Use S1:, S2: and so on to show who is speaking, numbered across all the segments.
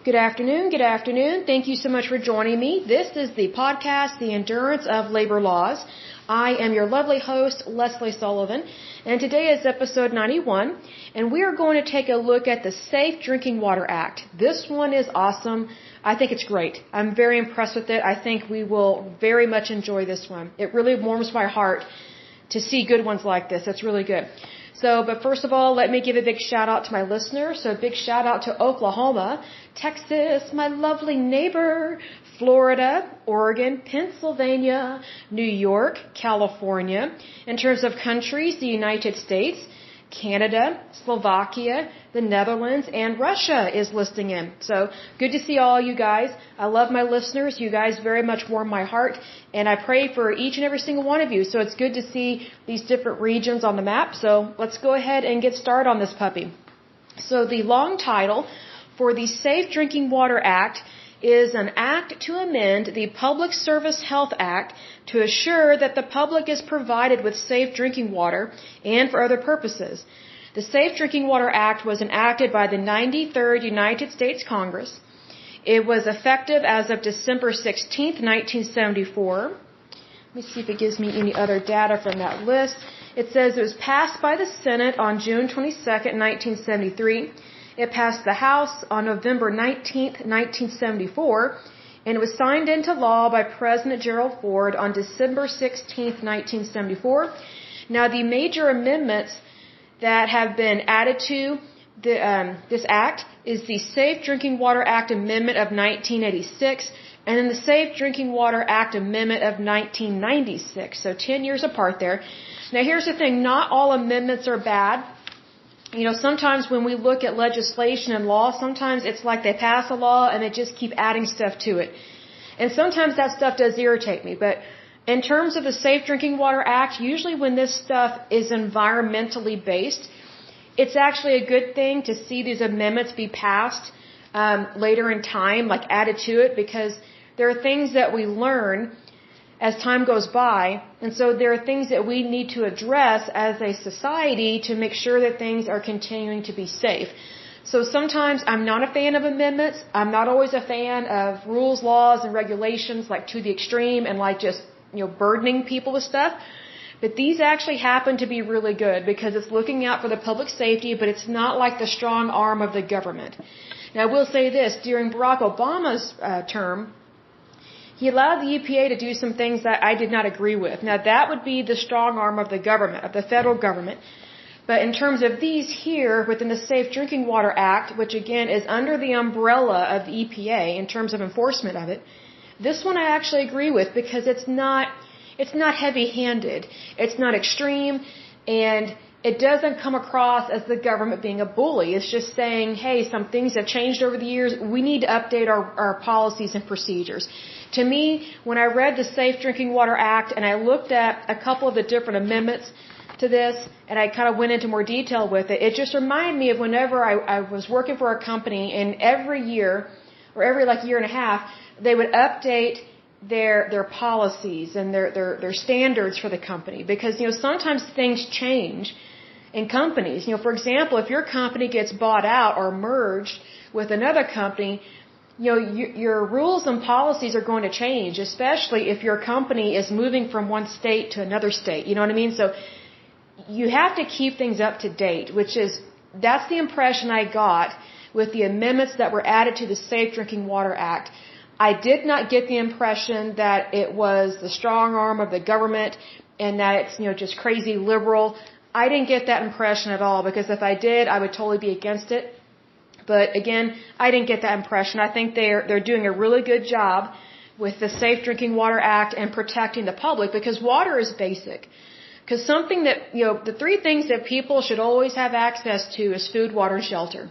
S1: Good afternoon. Good afternoon. Thank you so much for joining me. This is the podcast, The Endurance of Labor Laws. I am your lovely host, Lesley Sullivan, and today is episode 91, and we are going to take a look at the Safe Drinking Water Act. This one is awesome. I think it's great. I'm very impressed with it. I think we will very much enjoy this one. It really warms my heart to see good ones like this. It's really good. But first of all, let me give a big shout out to my listeners. So a big shout out to Oklahoma, Texas, my lovely neighbor, Florida, Oregon, Pennsylvania, New York, California. In terms of countries, the United States, Canada, Slovakia, the Netherlands, and Russia is listing in. So good to see all you guys. I love my listeners. You guys very much warm my heart, and I pray for each and every single one of you. So it's good to see these different regions on the map. So let's go ahead and get started on this puppy. So the long title for the Safe Drinking Water Act is an act to amend the Public Service Health Act to assure that the public is provided with safe drinking water and for other purposes. The Safe Drinking Water Act was enacted by the 93rd United States Congress. It was effective as of December 16th, 1974. Let me see if it gives me any other data from that list. It says it was passed by the Senate on June 22nd, 1973. It passed the House on November 19th, 1974, and it was signed into law by President Gerald Ford on December 16th, 1974. Now, the major amendments that have been added to this act is the Safe Drinking Water Act Amendment of 1986 and then the Safe Drinking Water Act Amendment of 1996, so 10 years apart there. Now, here's the thing. Not all amendments are bad. You know, sometimes when we look at legislation and law, sometimes it's like they pass a law and they just keep adding stuff to it. And sometimes that stuff does irritate me. But in terms of the Safe Drinking Water Act, usually when this stuff is environmentally based, it's actually a good thing to see these amendments be passed later in time, like added to it, because there are things that we learn as time goes by, and so there are things that we need to address as a society to make sure that things are continuing to be safe. So sometimes I'm not a fan of amendments. I'm not always a fan of rules, laws, and regulations like to the extreme and like just, burdening people with stuff. But these actually happen to be really good because it's looking out for the public safety, but it's not like the strong arm of the government. Now, I will say this, during Barack Obama's term, he allowed the EPA to do some things that I did not agree with. Now, that would be the strong arm of the government, of the federal government. But in terms of these here, within the Safe Drinking Water Act, which again is under the umbrella of the EPA in terms of enforcement of it, this one I actually agree with because it's not heavy-handed. It's not extreme, and it doesn't come across as the government being a bully. It's just saying, hey, some things have changed over the years. We need to update our policies and procedures. To me, when I read the Safe Drinking Water Act and I looked at a couple of the different amendments to this and I kind of went into more detail with it, it just reminded me of whenever I was working for a company and every year or every year and a half, they would update their policies and their standards for the company because, sometimes things change in companies. For example, if your company gets bought out or merged with another company, your rules and policies are going to change, especially if your company is moving from one state to another state. You know what I mean? So you have to keep things up to date, that's the impression I got with the amendments that were added to the Safe Drinking Water Act. I did not get the impression that it was the strong arm of the government and that it's, just crazy liberal. I didn't get that impression at all because if I did, I would totally be against it. But again, I didn't get that impression. I think they're doing a really good job with the Safe Drinking Water Act and protecting the public because water is basic. Because something that, the three things that people should always have access to is food, water, and shelter.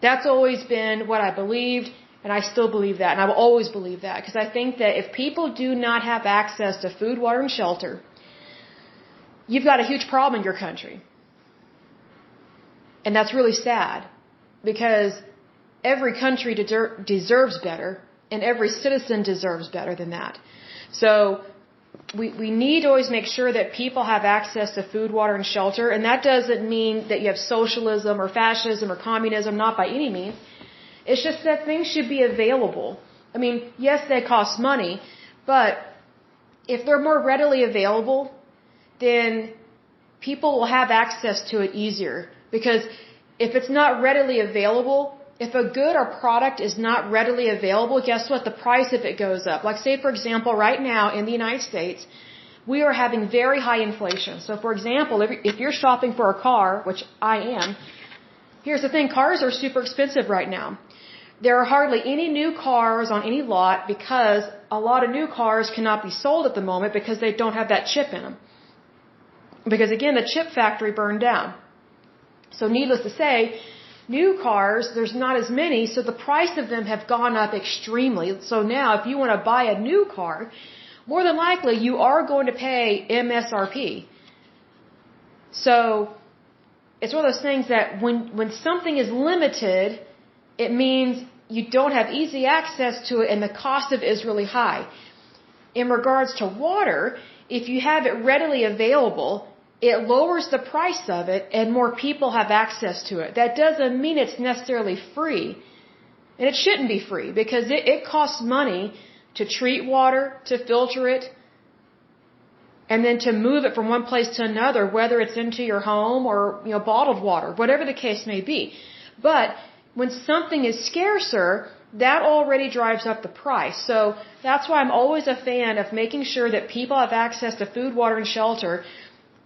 S1: That's always been what I believed, and I still believe that, and I will always believe that. Because I think that if people do not have access to food, water, and shelter, you've got a huge problem in your country. And that's really sad. Because every country deserves better, and every citizen deserves better than that. So we need to always make sure that people have access to food, water, and shelter. And that doesn't mean that you have socialism or fascism or communism, not by any means. It's just that things should be available. I mean, yes, they cost money, but if they're more readily available, then people will have access to it easier. Because if it's not readily available, if a good or product is not readily available, guess what? The price of it goes up. Like say, for example, right now in the United States, we are having very high inflation. So for example, if you're shopping for a car, which I am, here's the thing, cars are super expensive right now. There are hardly any new cars on any lot because a lot of new cars cannot be sold at the moment because they don't have that chip in them. Because again, the chip factory burned down. So needless to say, new cars, there's not as many, so the price of them have gone up extremely. So now if you want to buy a new car, more than likely you are going to pay MSRP. So it's one of those things that when something is limited, it means you don't have easy access to it and the cost of it is really high. In regards to water, if you have it readily available, it lowers the price of it and more people have access to it. That doesn't mean it's necessarily free. And it shouldn't be free because it costs money to treat water, to filter it, and then to move it from one place to another, whether it's into your home or, bottled water, whatever the case may be. But when something is scarcer, that already drives up the price. So that's why I'm always a fan of making sure that people have access to food, water, and shelter,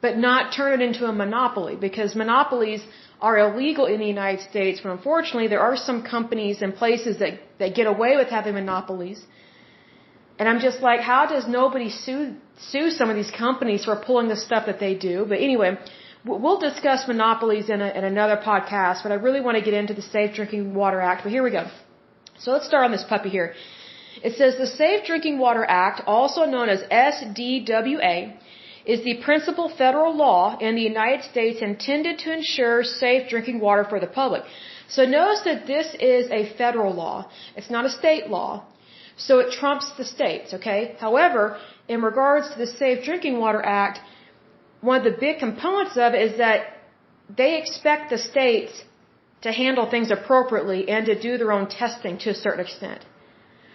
S1: but not turn it into a monopoly, because monopolies are illegal in the United States, but unfortunately there are some companies and places that get away with having monopolies. And I'm just like, how does nobody sue some of these companies for pulling the stuff that they do? But anyway, we'll discuss monopolies in another podcast, but I really want to get into the Safe Drinking Water Act. But here we go. So let's start on this puppy here. It says the Safe Drinking Water Act, also known as SDWA, is the principal federal law in the United States intended to ensure safe drinking water for the public. So notice that this is a federal law. It's not a state law. So it trumps the states, okay? However, in regards to the Safe Drinking Water Act, one of the big components of it is that they expect the states to handle things appropriately and to do their own testing to a certain extent.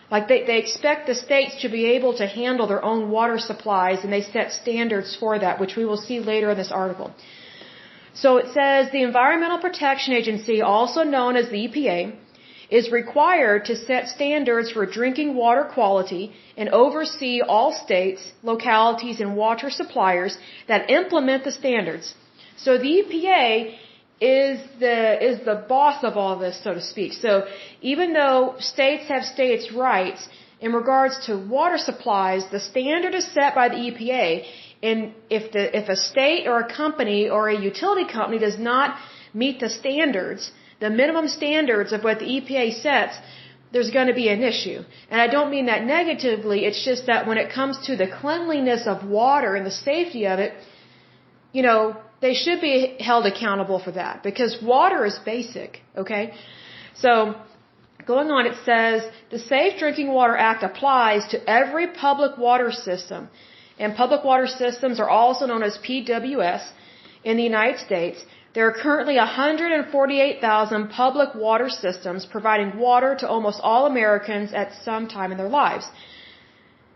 S1: Like they expect the states to be able to handle their own water supplies, and they set standards for that, which we will see later in this article. So it says the Environmental Protection Agency, also known as the EPA, is required to set standards for drinking water quality and oversee all states, localities, and water suppliers that implement the standards. So the EPA is the boss of all this, so to speak. So even though states have states' rights, in regards to water supplies, the standard is set by the EPA, and if a state or a company or a utility company does not meet the standards, the minimum standards of what the EPA sets, there's going to be an issue. And I don't mean that negatively, it's just that when it comes to the cleanliness of water and the safety of it, they should be held accountable for that, because water is basic, okay? So, going on, it says, the Safe Drinking Water Act applies to every public water system, and public water systems are also known as PWS in the United States. There are currently 148,000 public water systems providing water to almost all Americans at some time in their lives.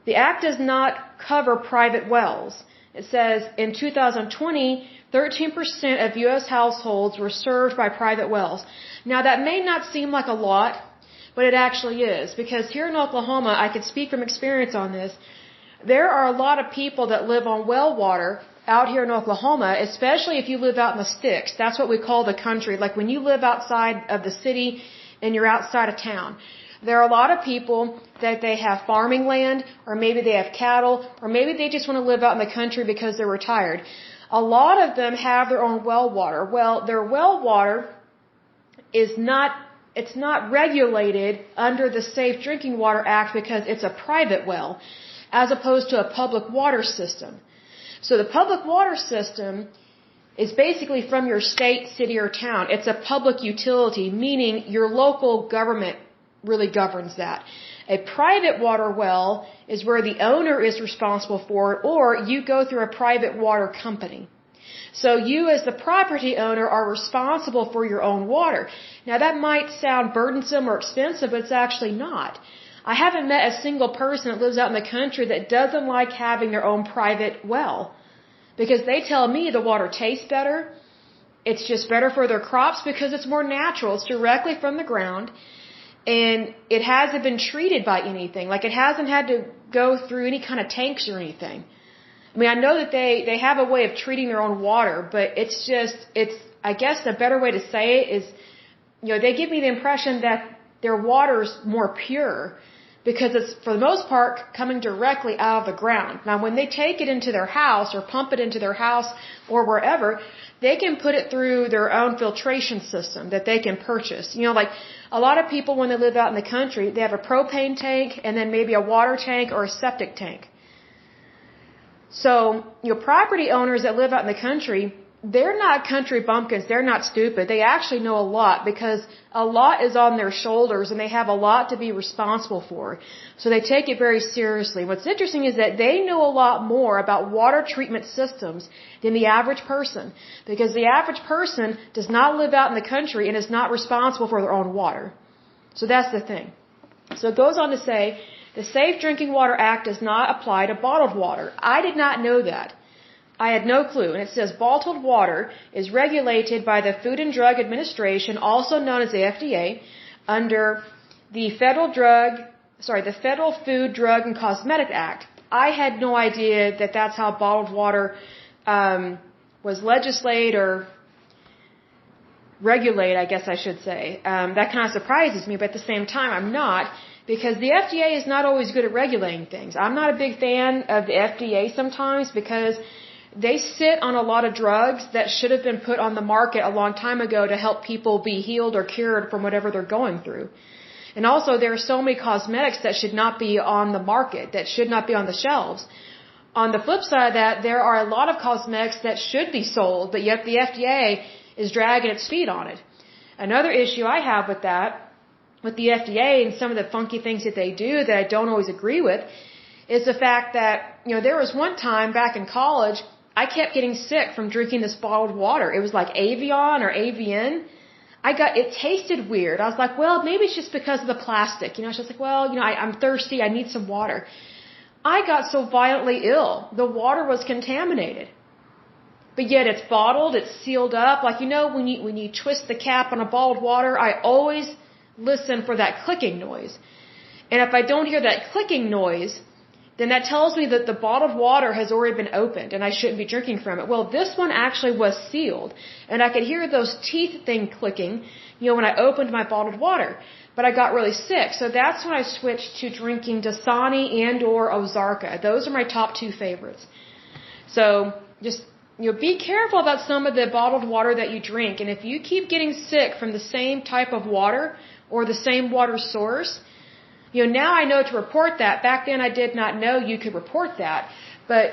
S1: The Act does not cover private wells. It says in 2020, 13% of U.S. households were served by private wells. Now that may not seem like a lot, but it actually is, because here in Oklahoma, I can speak from experience on this, there are a lot of people that live on well water out here in Oklahoma, especially if you live out in the sticks. That's what we call the country. Like when you live outside of the city and you're outside of town. There are a lot of people that they have farming land, or maybe they have cattle, or maybe they just want to live out in the country because they're retired. A lot of them have their own well water. Well, their well water is not regulated under the Safe Drinking Water Act because it's a private well, as opposed to a public water system. So the public water system is basically from your state, city, or town. It's a public utility, meaning your local government really governs that. A private water well is where the owner is responsible for it, or you go through a private water company. So you as the property owner are responsible for your own water. Now that might sound burdensome or expensive, but it's actually not. I haven't met a single person that lives out in the country that doesn't like having their own private well. Because they tell me the water tastes better. It's just better for their crops because it's more natural. It's directly from the ground. And it hasn't been treated by anything. Like it hasn't had to go through any kind of tanks or anything. I mean, I know that they have a way of treating their own water, but it's I guess the better way to say it is, they give me the impression that their water's more pure because it's, for the most part, coming directly out of the ground. Now, when they take it into their house or pump it into their house or wherever, they can put it through their own filtration system that they can purchase. Like a lot of people when they live out in the country, they have a propane tank and then maybe a water tank or a septic tank. So, property owners that live out in the country, they're not country bumpkins. They're not stupid. They actually know a lot because a lot is on their shoulders and they have a lot to be responsible for. So they take it very seriously. What's interesting is that they know a lot more about water treatment systems than the average person because the average person does not live out in the country and is not responsible for their own water. So that's the thing. So it goes on to say, the Safe Drinking Water Act does not apply to bottled water. I did not know that. I had no clue. And it says bottled water is regulated by the Food and Drug Administration, also known as the FDA, under the Federal Food, Drug, and Cosmetic Act. I had no idea that that's how bottled water was legislated or regulated, I guess I should say. That kind of surprises me, but at the same time, I'm not. Because the FDA is not always good at regulating things. I'm not a big fan of the FDA sometimes because they sit on a lot of drugs that should have been put on the market a long time ago to help people be healed or cured from whatever they're going through. And also there are so many cosmetics that should not be on the market, that should not be on the shelves. On the flip side of that, there are a lot of cosmetics that should be sold, but yet the FDA is dragging its feet on it. Another issue I have with that, with the FDA and some of the funky things that they do that I don't always agree with, is the fact that, there was one time back in college, I kept getting sick from drinking this bottled water. It was like Avion or AVN. It tasted weird. I was like, well, maybe it's just because of the plastic. I was just like, well, I'm thirsty. I need some water. I got so violently ill. The water was contaminated. But yet it's bottled, it's sealed up. Like, when you twist the cap on a bottled water, I always listen for that clicking noise. And if I don't hear that clicking noise, then that tells me that the bottled water has already been opened and I shouldn't be drinking from it. Well, this one actually was sealed and I could hear those teeth thing clicking, when I opened my bottled water. But I got really sick. So that's when I switched to drinking Dasani and or Ozarka. Those are my top two favorites. So just, be careful about some of the bottled water that you drink. And if you keep getting sick from the same type of water or the same water source, now I know to report that. Back then I did not know you could report that. But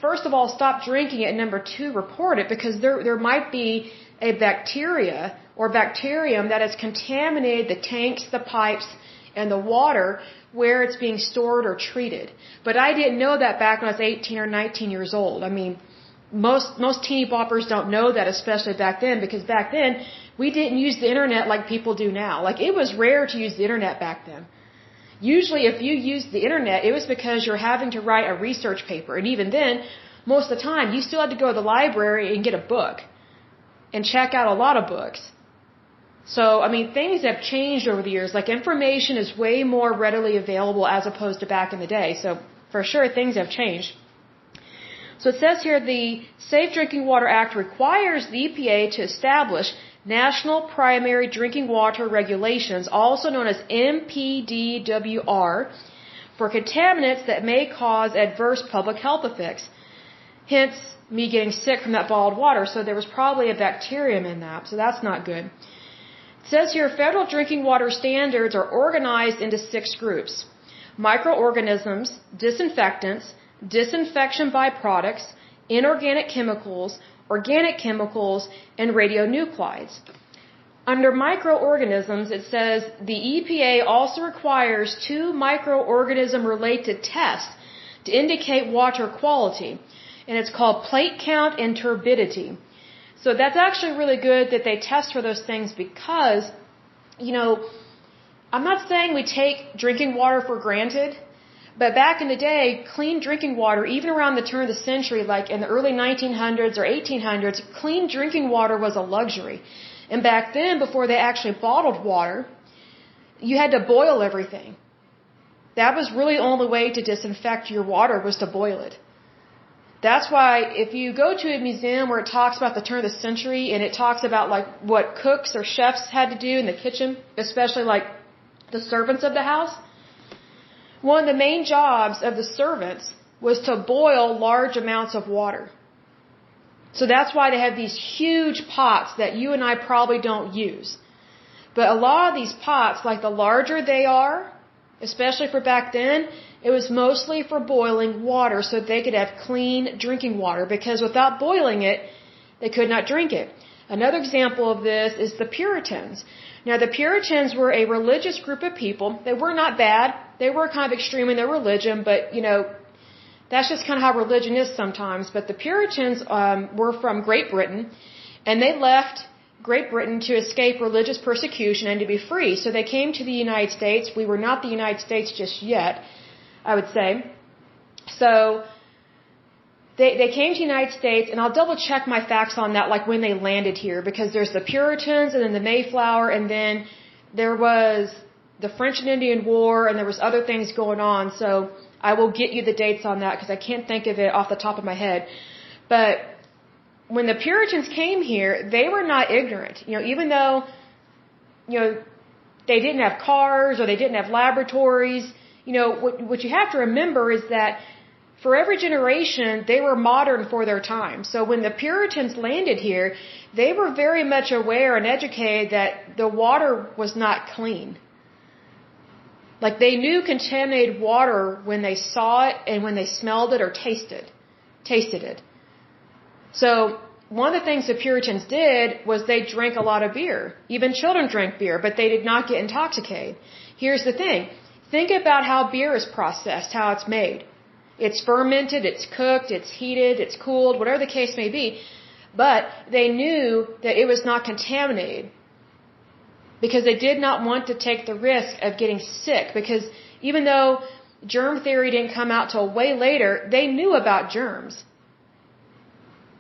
S1: first of all, stop drinking it. And number two, report it because there might be a bacteria or bacterium that has contaminated the tanks, the pipes, and the water where it's being stored or treated. But I didn't know that back when I was 18 or 19 years old. I mean, most teeny boppers don't know that, especially back then, because back then we didn't use the internet like people do now. Like it was rare to use the internet back then. Usually if you used the internet, it was because you're having to write a research paper. And even then, most of the time, you still had to go to the library and get a book and check out a lot of books. So, things have changed over the years. Like information is way more readily available as opposed to back in the day. So for sure, things have changed. So it says here, the Safe Drinking Water Act requires the EPA to establish National Primary Drinking Water Regulations, also known as NPDWR, for contaminants that may cause adverse public health effects. Hence, me getting sick from that bottled water. So there was probably a bacterium in that. So that's not good. It says here, federal drinking water standards are organized into 6 groups: microorganisms, disinfectants, disinfection byproducts, inorganic chemicals, organic chemicals, and radionuclides. Under microorganisms, it says the EPA also requires 2 microorganism-related tests to indicate water quality. and it's called plate count and turbidity. So that's actually really good that they test for those things because, I'm not saying we take drinking water for granted, but back in the day, clean drinking water, even around the turn of the century, like in the early 1900s or 1800s, clean drinking water was a luxury. And back then, before they actually bottled water, you had to boil everything. That was really the only way to disinfect your water was to boil it. That's why if you go to a museum where it talks about the turn of the century and it talks about like what cooks or chefs had to do in the kitchen, especially like the servants of the house, one of the main jobs of the servants was to boil large amounts of water. So that's why they have these huge pots that you and I probably don't use. But a lot of these pots, like the larger they are, especially for back then, it was mostly for boiling water so they could have clean drinking water, because without boiling it, they could not drink it. Another example of this is the Puritans. Now, the Puritans were a religious group of people. They were not bad. They were kind of extreme in their religion, but, that's just kind of how religion is sometimes. But the Puritans were from Great Britain, and they left Great Britain to escape religious persecution and to be free. So they came to the United States. We were not the United States just yet, I would say. So they came to the United States, and I'll double check my facts on that, like when they landed here, because there's the Puritans and then the Mayflower, and then there was the French and Indian War, and there was other things going on. So I will get you the dates on that because I can't think of it off the top of my head. But when the Puritans came here, they were not ignorant. Even though, they didn't have cars or they didn't have laboratories, what you have to remember is that for every generation, they were modern for their time. So when the Puritans landed here, they were very much aware and educated that the water was not clean. Like they knew contaminated water when they saw it and when they smelled it or tasted it. So one of the things the Puritans did was they drank a lot of beer. Even children drank beer, but they did not get intoxicated. Here's the thing. Think about how beer is processed, how it's made. It's fermented, it's cooked, it's heated, it's cooled, whatever the case may be. But they knew that it was not contaminated, because they did not want to take the risk of getting sick. Because even though germ theory didn't come out till way later, they knew about germs.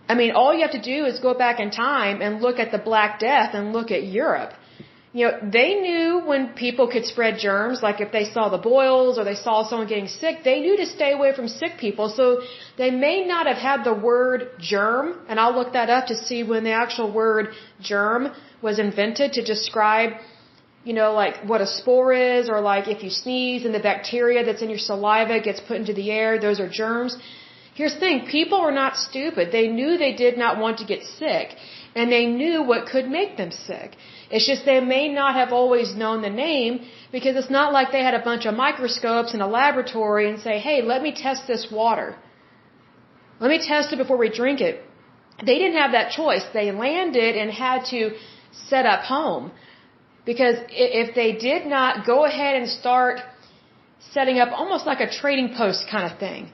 S1: I mean, all you have to do is go back in time and look at the Black Death and look at Europe. They knew when people could spread germs, like if they saw the boils or they saw someone getting sick, they knew to stay away from sick people. So they may not have had the word germ, and I'll look that up to see when the actual word germ was invented to describe, like what a spore is, or like if you sneeze and the bacteria that's in your saliva gets put into the air, those are germs. Here's the thing, people were not stupid. They knew they did not want to get sick, and they knew what could make them sick. It's just they may not have always known the name, because it's not like they had a bunch of microscopes in a laboratory and say, hey, let me test this water. Let me test it before we drink it. They didn't have that choice. They landed and had to set up home. Because if they did not go ahead and start setting up almost like a trading post kind of thing,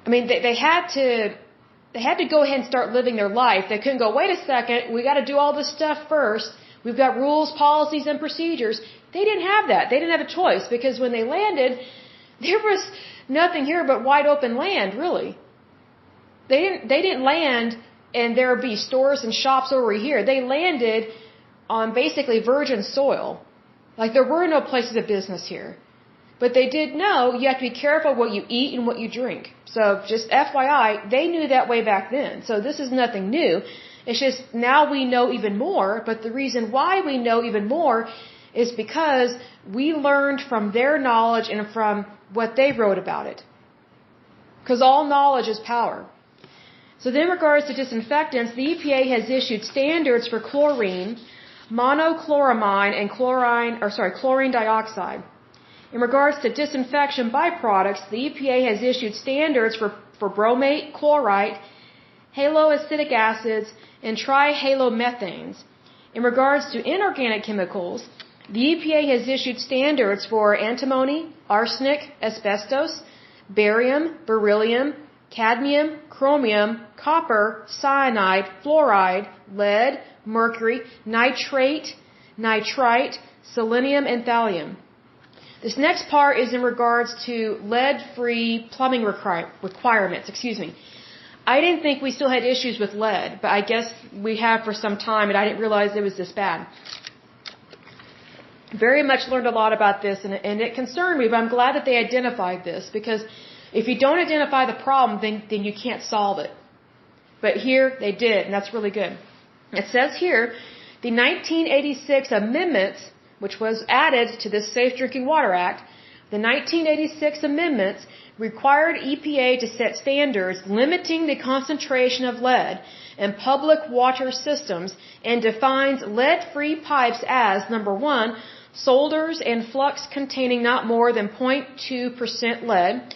S1: I mean, they had to go ahead and start living their life. They couldn't go, wait a second, we got to do all this stuff first. We've got rules, policies, and procedures. They didn't have that. They didn't have a choice, because when they landed, there was nothing here but wide open land, really. They didn't land and there would be stores and shops over here. They landed on basically virgin soil. Like there were no places of business here. But they did know you have to be careful what you eat and what you drink. So just FYI, they knew that way back then. So this is nothing new. It's just now we know even more. But the reason why we know even more is because we learned from their knowledge and from what they wrote about it. Because all knowledge is power. So then in regards to disinfectants, the EPA has issued standards for chlorine, monochloramine, and chlorine dioxide. In regards to disinfection byproducts, the EPA has issued standards for bromate, chlorite, haloacetic acids, and trihalomethanes. In regards to inorganic chemicals, the EPA has issued standards for antimony, arsenic, asbestos, barium, beryllium, cadmium, chromium, copper, cyanide, fluoride, lead, mercury, nitrate, nitrite, selenium, and thallium. This next part is in regards to lead-free plumbing requirements. I didn't think we still had issues with lead, but I guess we have for some time, and I didn't realize it was this bad. Very much learned a lot about this, and it concerned me, but I'm glad that they identified this, because if you don't identify the problem, then you can't solve it. But here they did, and that's really good. It says here, the 1986 amendments, which was added to the Safe Drinking Water Act, the 1986 amendments required EPA to set standards limiting the concentration of lead in public water systems and defines lead-free pipes as, number one, solders and flux containing not more than 0.2% lead.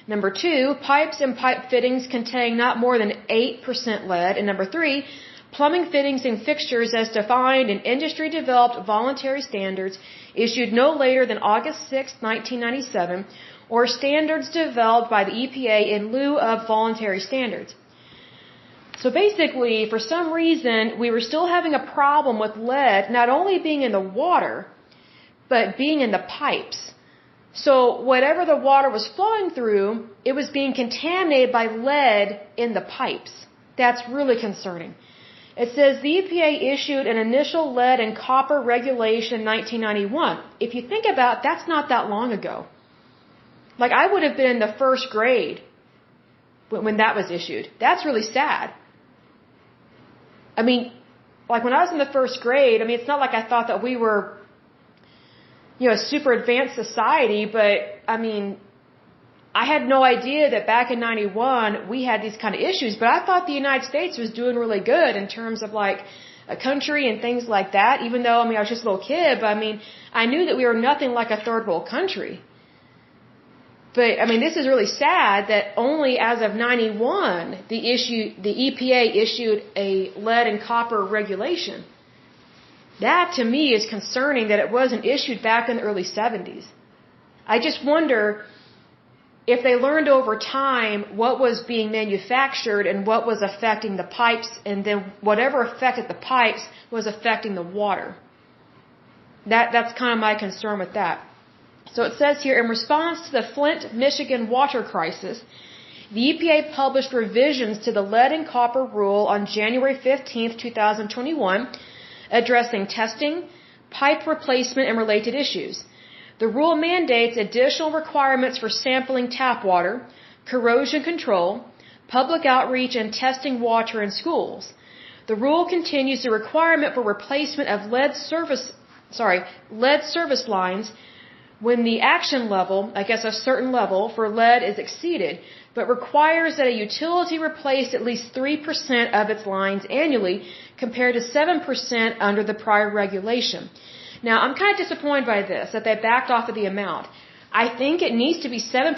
S1: Number two, pipes and pipe fittings containing not more than 8% lead. And number three, plumbing fittings and fixtures as defined in industry-developed voluntary standards issued no later than August 6, 1997, or standards developed by the EPA in lieu of voluntary standards. So basically, for some reason, we were still having a problem with lead not only being in the water, but being in the pipes. So whatever the water was flowing through, it was being contaminated by lead in the pipes. That's really concerning. It says the EPA issued an initial lead and copper regulation in 1991. If you think about it, that's not that long ago. Like, I would have been in the first grade when that was issued. That's really sad. I mean, like when I was in the first grade, I mean, it's not like I thought that we were, a super advanced society, but I mean, I had no idea that back in 91 we had these kind of issues, but I thought the United States was doing really good in terms of like a country and things like that, even though, I mean, I was just a little kid, but I mean, I knew that we were nothing like a third world country. But, I mean, this is really sad that only as of 91, the EPA issued a lead and copper regulation. That, to me, is concerning that it wasn't issued back in the early 70s. I just wonder if they learned over time what was being manufactured and what was affecting the pipes, and then whatever affected the pipes was affecting the water. That's kind of my concern with that. So it says here, in response to the Flint, Michigan water crisis, the EPA published revisions to the lead and copper rule on January 15, 2021, addressing testing, pipe replacement, and related issues. The rule mandates additional requirements for sampling tap water, corrosion control, public outreach, and testing water in schools. The rule continues the requirement for replacement of lead service lines when the action level, I guess a certain level, for lead is exceeded, but requires that a utility replace at least 3% of its lines annually compared to 7% under the prior regulation. Now, I'm kind of disappointed by this, that they backed off of the amount. I think it needs to be 7%,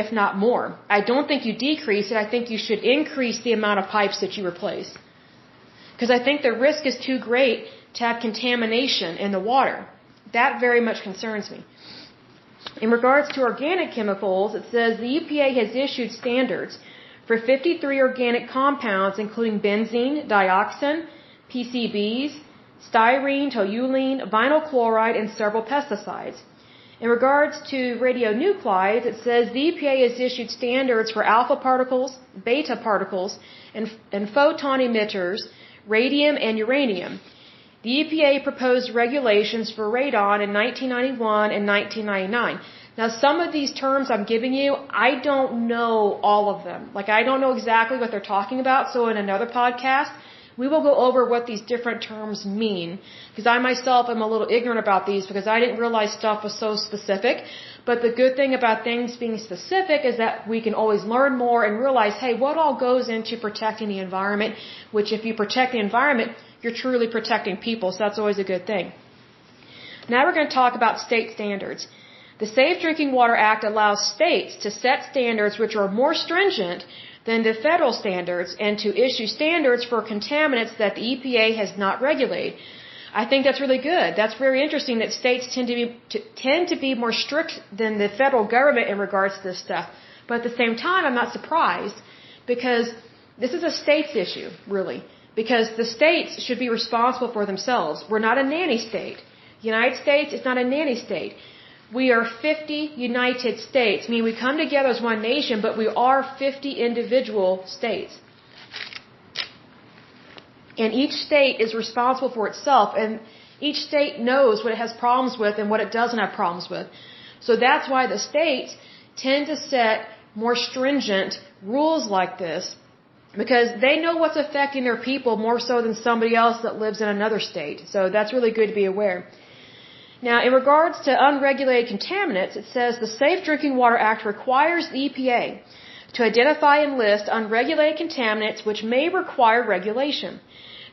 S1: if not more. I don't think you decrease it. I think you should increase the amount of pipes that you replace. Because I think the risk is too great to have contamination in the water. That very much concerns me. In regards to organic chemicals, it says the EPA has issued standards for 53 organic compounds, including benzene, dioxin, PCBs, styrene, toluene, vinyl chloride, and several pesticides. In regards to radionuclides, it says the EPA has issued standards for alpha particles, beta particles, and photon emitters, radium and uranium. The EPA proposed regulations for radon in 1991 and 1999. Now, some of these terms I'm giving you, I don't know all of them. Like, I don't know exactly what they're talking about, so in another podcast, we will go over what these different terms mean, because I myself am a little ignorant about these because I didn't realize stuff was so specific. But the good thing about things being specific is that we can always learn more and realize, hey, what all goes into protecting the environment, which if you protect the environment, you're truly protecting people, so that's always a good thing. Now we're going to talk about state standards. The Safe Drinking Water Act allows states to set standards which are more stringent than the federal standards and to issue standards for contaminants that the EPA has not regulated. I think that's really good. That's very interesting that states tend to be more strict than the federal government in regards to this stuff. But at the same time, I'm not surprised because this is a state's issue, really. Because the states should be responsible for themselves. We're not a nanny state. The United States is not a nanny state. We are 50 United States. I mean, we come together as one nation, but we are 50 individual states. And each state is responsible for itself, and each state knows what it has problems with and what it doesn't have problems with. So that's why the states tend to set more stringent rules like this, because they know what's affecting their people more so than somebody else that lives in another state. So that's really good to be aware. Now, in regards to unregulated contaminants, it says the Safe Drinking Water Act requires the EPA to identify and list unregulated contaminants which may require regulation.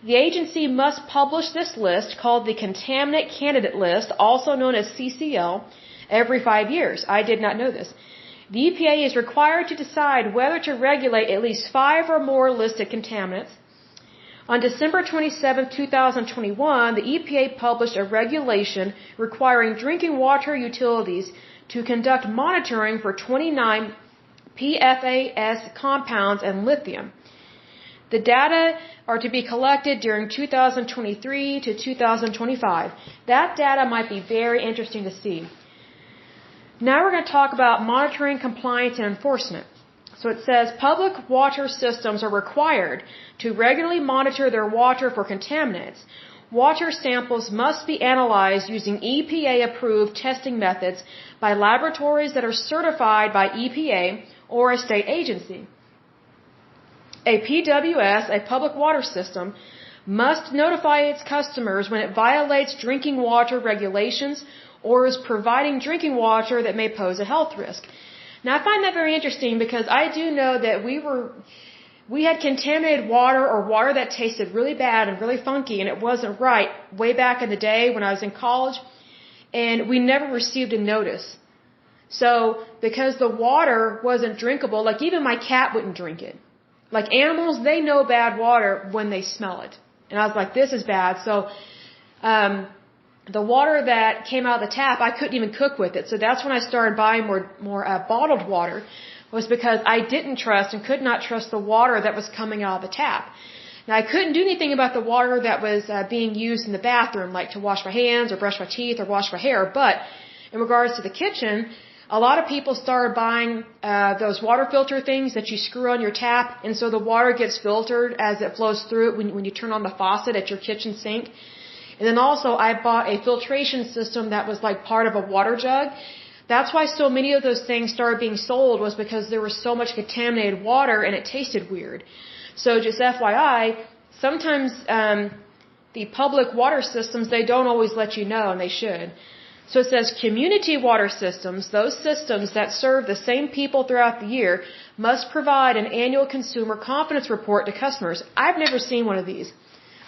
S1: The agency must publish this list, called the Contaminant Candidate List, also known as CCL, every 5 years. I did not know this. The EPA is required to decide whether to regulate at least 5 or more listed contaminants. On December 27, 2021, the EPA published a regulation requiring drinking water utilities to conduct monitoring for 29 PFAS compounds and lithium. The data are to be collected during 2023 to 2025. That data might be very interesting to see. Now we're going to talk about monitoring, compliance, and enforcement. So it says public water systems are required to regularly monitor their water for contaminants. Water samples must be analyzed using EPA-approved testing methods by laboratories that are certified by EPA or a state agency. A PWS, a public water system, must notify its customers when it violates drinking water regulations or is providing drinking water that may pose a health risk. Now, I find that very interesting because I do know that we had contaminated water or water that tasted really bad and really funky, and it wasn't right way back in the day when I was in college, and we never received a notice. So, because the water wasn't drinkable, like even my cat wouldn't drink it. Like animals, they know bad water when they smell it. And I was like, this is bad. So, the water that came out of the tap, I couldn't even cook with it. So that's when I started buying more bottled water, was because I didn't trust and could not trust the water that was coming out of the tap. Now, I couldn't do anything about the water that was being used in the bathroom, like to wash my hands or brush my teeth or wash my hair. But in regards to the kitchen, a lot of people started buying those water filter things that you screw on your tap, and so the water gets filtered as it flows through it when you turn on the faucet at your kitchen sink. And then also I bought a filtration system that was like part of a water jug. That's why so many of those things started being sold, was because there was so much contaminated water and it tasted weird. So just FYI, sometimes the public water systems, they don't always let you know, and they should. So it says community water systems, those systems that serve the same people throughout the year, must provide an annual consumer confidence report to customers. I've never seen one of these.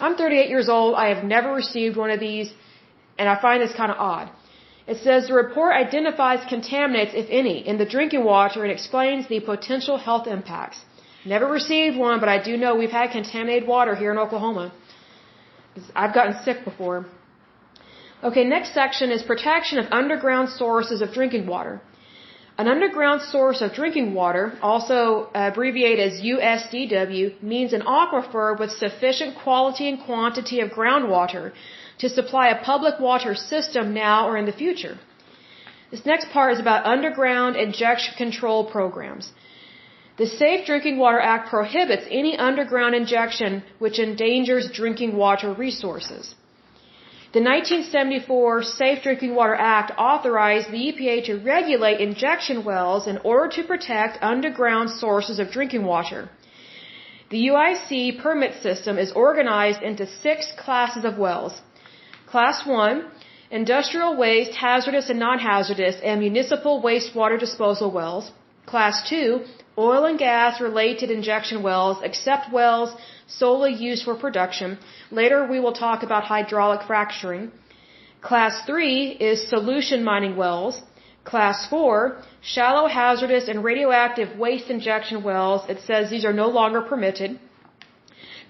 S1: I'm 38 years old. I have never received one of these, and I find this kind of odd. It says the report identifies contaminants, if any, in the drinking water and explains the potential health impacts. Never received one, but I do know we've had contaminated water here in Oklahoma. I've gotten sick before. Okay, next section is protection of underground sources of drinking water. An underground source of drinking water, also abbreviated as USDW, means an aquifer with sufficient quality and quantity of groundwater to supply a public water system now or in the future. This next part is about underground injection control programs. The Safe Drinking Water Act prohibits any underground injection which endangers drinking water resources. The 1974 Safe Drinking Water Act authorized the EPA to regulate injection wells in order to protect underground sources of drinking water. The UIC permit system is organized into 6 classes of wells. Class 1, industrial waste, hazardous and non-hazardous, and municipal wastewater disposal wells. Class 2, oil and gas related injection wells, except wells solely used for production. Later we will talk about hydraulic fracturing. Class 3 is solution mining wells. Class 4, shallow hazardous and radioactive waste injection wells. It says these are no longer permitted.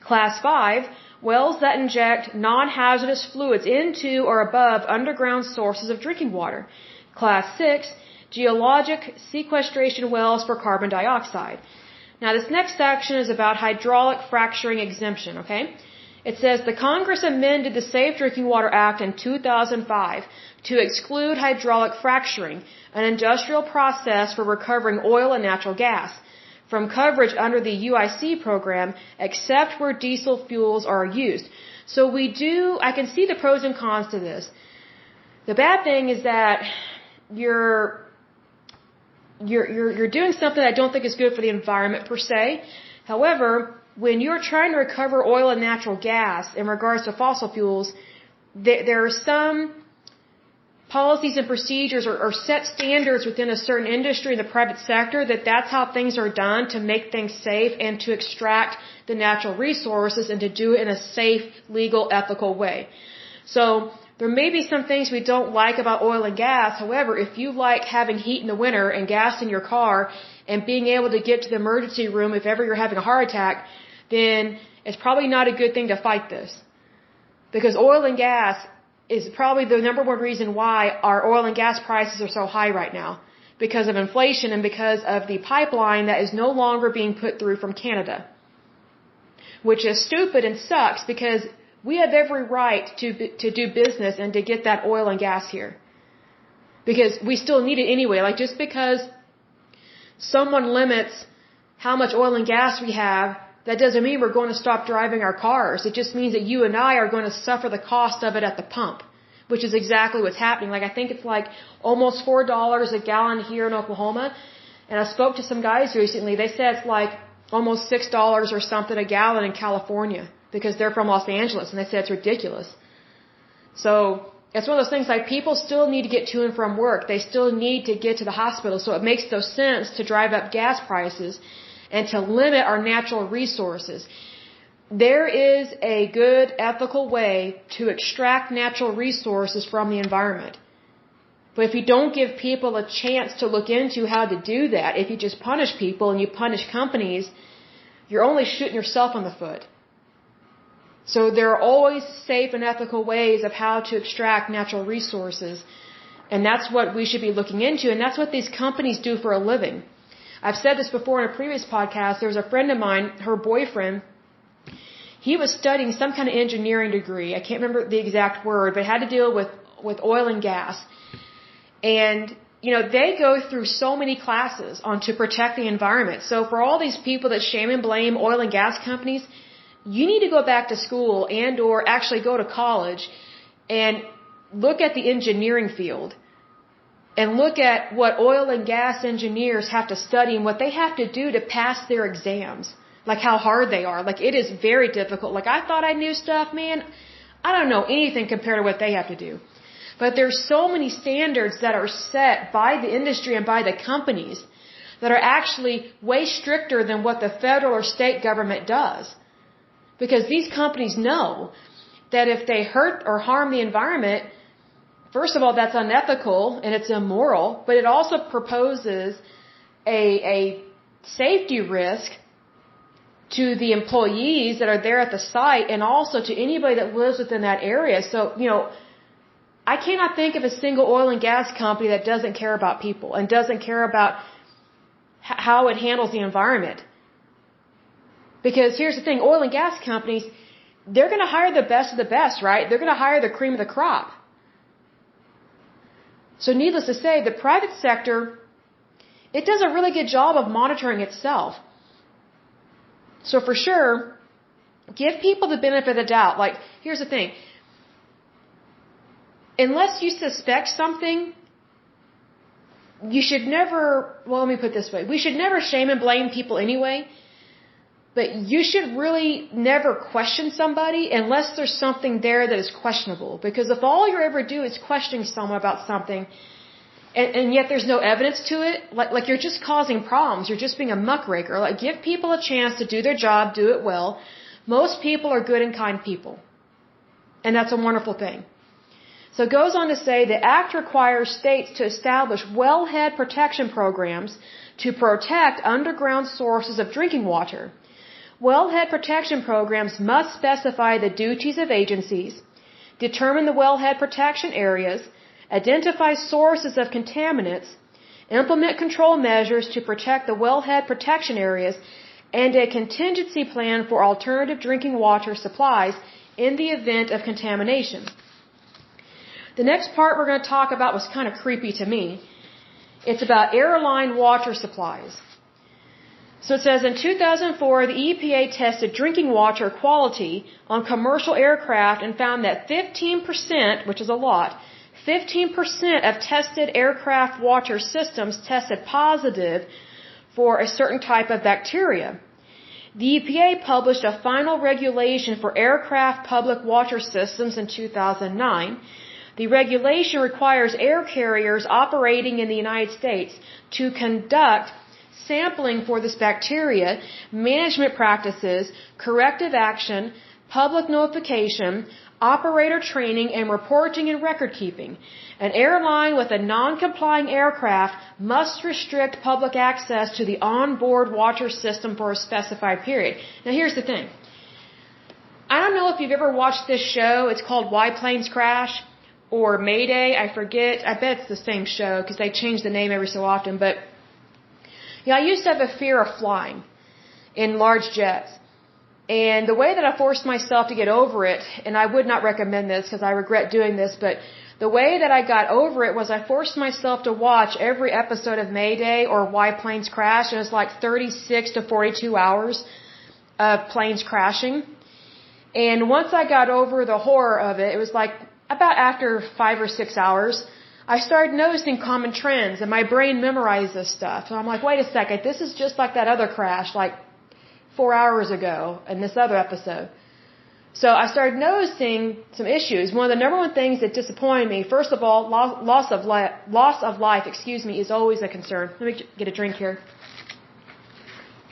S1: Class 5, wells that inject non-hazardous fluids into or above underground sources of drinking water. Class 6, geologic sequestration wells for carbon dioxide. Now, this next section is about hydraulic fracturing exemption, okay? It says the Congress amended the Safe Drinking Water Act in 2005 to exclude hydraulic fracturing, an industrial process for recovering oil and natural gas, from coverage under the UIC program, except where diesel fuels are used. So I can see the pros and cons to this. The bad thing is that you're doing something I don't think is good for the environment per se. However, when you're trying to recover oil and natural gas in regards to fossil fuels, there are some policies and procedures or set standards within a certain industry in the private sector that's how things are done to make things safe and to extract the natural resources and to do it in a safe, legal, ethical way. So there may be some things we don't like about oil and gas. However, if you like having heat in the winter and gas in your car and being able to get to the emergency room if ever you're having a heart attack, then it's probably not a good thing to fight this. Because oil and gas is probably the number one reason why our oil and gas prices are so high right now. Because of inflation and because of the pipeline that is no longer being put through from Canada. Which is stupid and sucks because we have every right to do business and to get that oil and gas here. Because we still need it anyway. Like just because someone limits how much oil and gas we have, that doesn't mean we're going to stop driving our cars. It just means that you and I are going to suffer the cost of it at the pump, which is exactly what's happening. Like I think it's like almost $4 a gallon here in Oklahoma. And I spoke to some guys recently. They said it's like almost $6 or something a gallon in California because they're from Los Angeles. And they said it's ridiculous. So it's one of those things like people still need to get to and from work. They still need to get to the hospital. So it makes no sense to drive up gas prices and to limit our natural resources. There is a good ethical way to extract natural resources from the environment. But if you don't give people a chance to look into how to do that, if you just punish people and you punish companies, you're only shooting yourself in the foot. So there are always safe and ethical ways of how to extract natural resources. And that's what we should be looking into. And that's what these companies do for a living. I've said this before in a previous podcast. There was a friend of mine, her boyfriend, he was studying some kind of engineering degree. I can't remember the exact word, but it had to deal with oil and gas. And, they go through so many classes on to protect the environment. So for all these people that shame and blame oil and gas companies, you need to go back to school and or actually go to college and look at the engineering field. And look at what oil and gas engineers have to study and what they have to do to pass their exams. Like how hard they are. Like it is very difficult. Like I thought I knew stuff, man. I don't know anything compared to what they have to do. But there's so many standards that are set by the industry and by the companies that are actually way stricter than what the federal or state government does. Because these companies know that if they hurt or harm the environment, first of all, that's unethical and it's immoral, but it also proposes a safety risk to the employees that are there at the site and also to anybody that lives within that area. So, I cannot think of a single oil and gas company that doesn't care about people and doesn't care about how it handles the environment. Because here's the thing, oil and gas companies, they're going to hire the best of the best, right? They're going to hire the cream of the crop. So needless to say, the private sector, it does a really good job of monitoring itself. So for sure, give people the benefit of the doubt. Like, here's the thing. Unless you suspect something, you should never, let me put it this way. We should never shame and blame people anyway. But you should really never question somebody unless there's something there that is questionable. Because if all you ever do is questioning someone about something, and yet there's no evidence to it, like you're just causing problems. You're just being a muckraker. Like give people a chance to do their job, do it well. Most people are good and kind people. And that's a wonderful thing. So it goes on to say the Act requires states to establish wellhead protection programs to protect underground sources of drinking water. Wellhead protection programs must specify the duties of agencies, determine the wellhead protection areas, identify sources of contaminants, implement control measures to protect the wellhead protection areas, and a contingency plan for alternative drinking water supplies in the event of contamination. The next part we're going to talk about was kind of creepy to me. It's about airline water supplies. So it says in 2004, the EPA tested drinking water quality on commercial aircraft and found that 15%, which is a lot, 15% of tested aircraft water systems tested positive for a certain type of bacteria. The EPA published a final regulation for aircraft public water systems in 2009. The regulation requires air carriers operating in the United States to conduct sampling for this bacteria, management practices, corrective action, public notification, operator training, and reporting and record keeping. An airline with a non-complying aircraft must restrict public access to the onboard water system for a specified period. Now here's the thing. I don't know if you've ever watched this show. It's called Why Planes Crash or Mayday. I forget. I bet it's the same show because they change the name every so often. But yeah, I used to have a fear of flying in large jets. And the way that I forced myself to get over it, and I would not recommend this because I regret doing this, but the way that I got over it was I forced myself to watch every episode of Mayday or Why Planes Crash. And it was like 36 to 42 hours of planes crashing. And once I got over the horror of it, it was like about after 5 or 6 hours, I started noticing common trends, and my brain memorized this stuff. And I'm like, wait a second, this is just like that other crash, like 4 hours ago in this other episode. So I started noticing some issues. One of the number one things that disappointed me, first of all, loss of life, is always a concern. Let me get a drink here.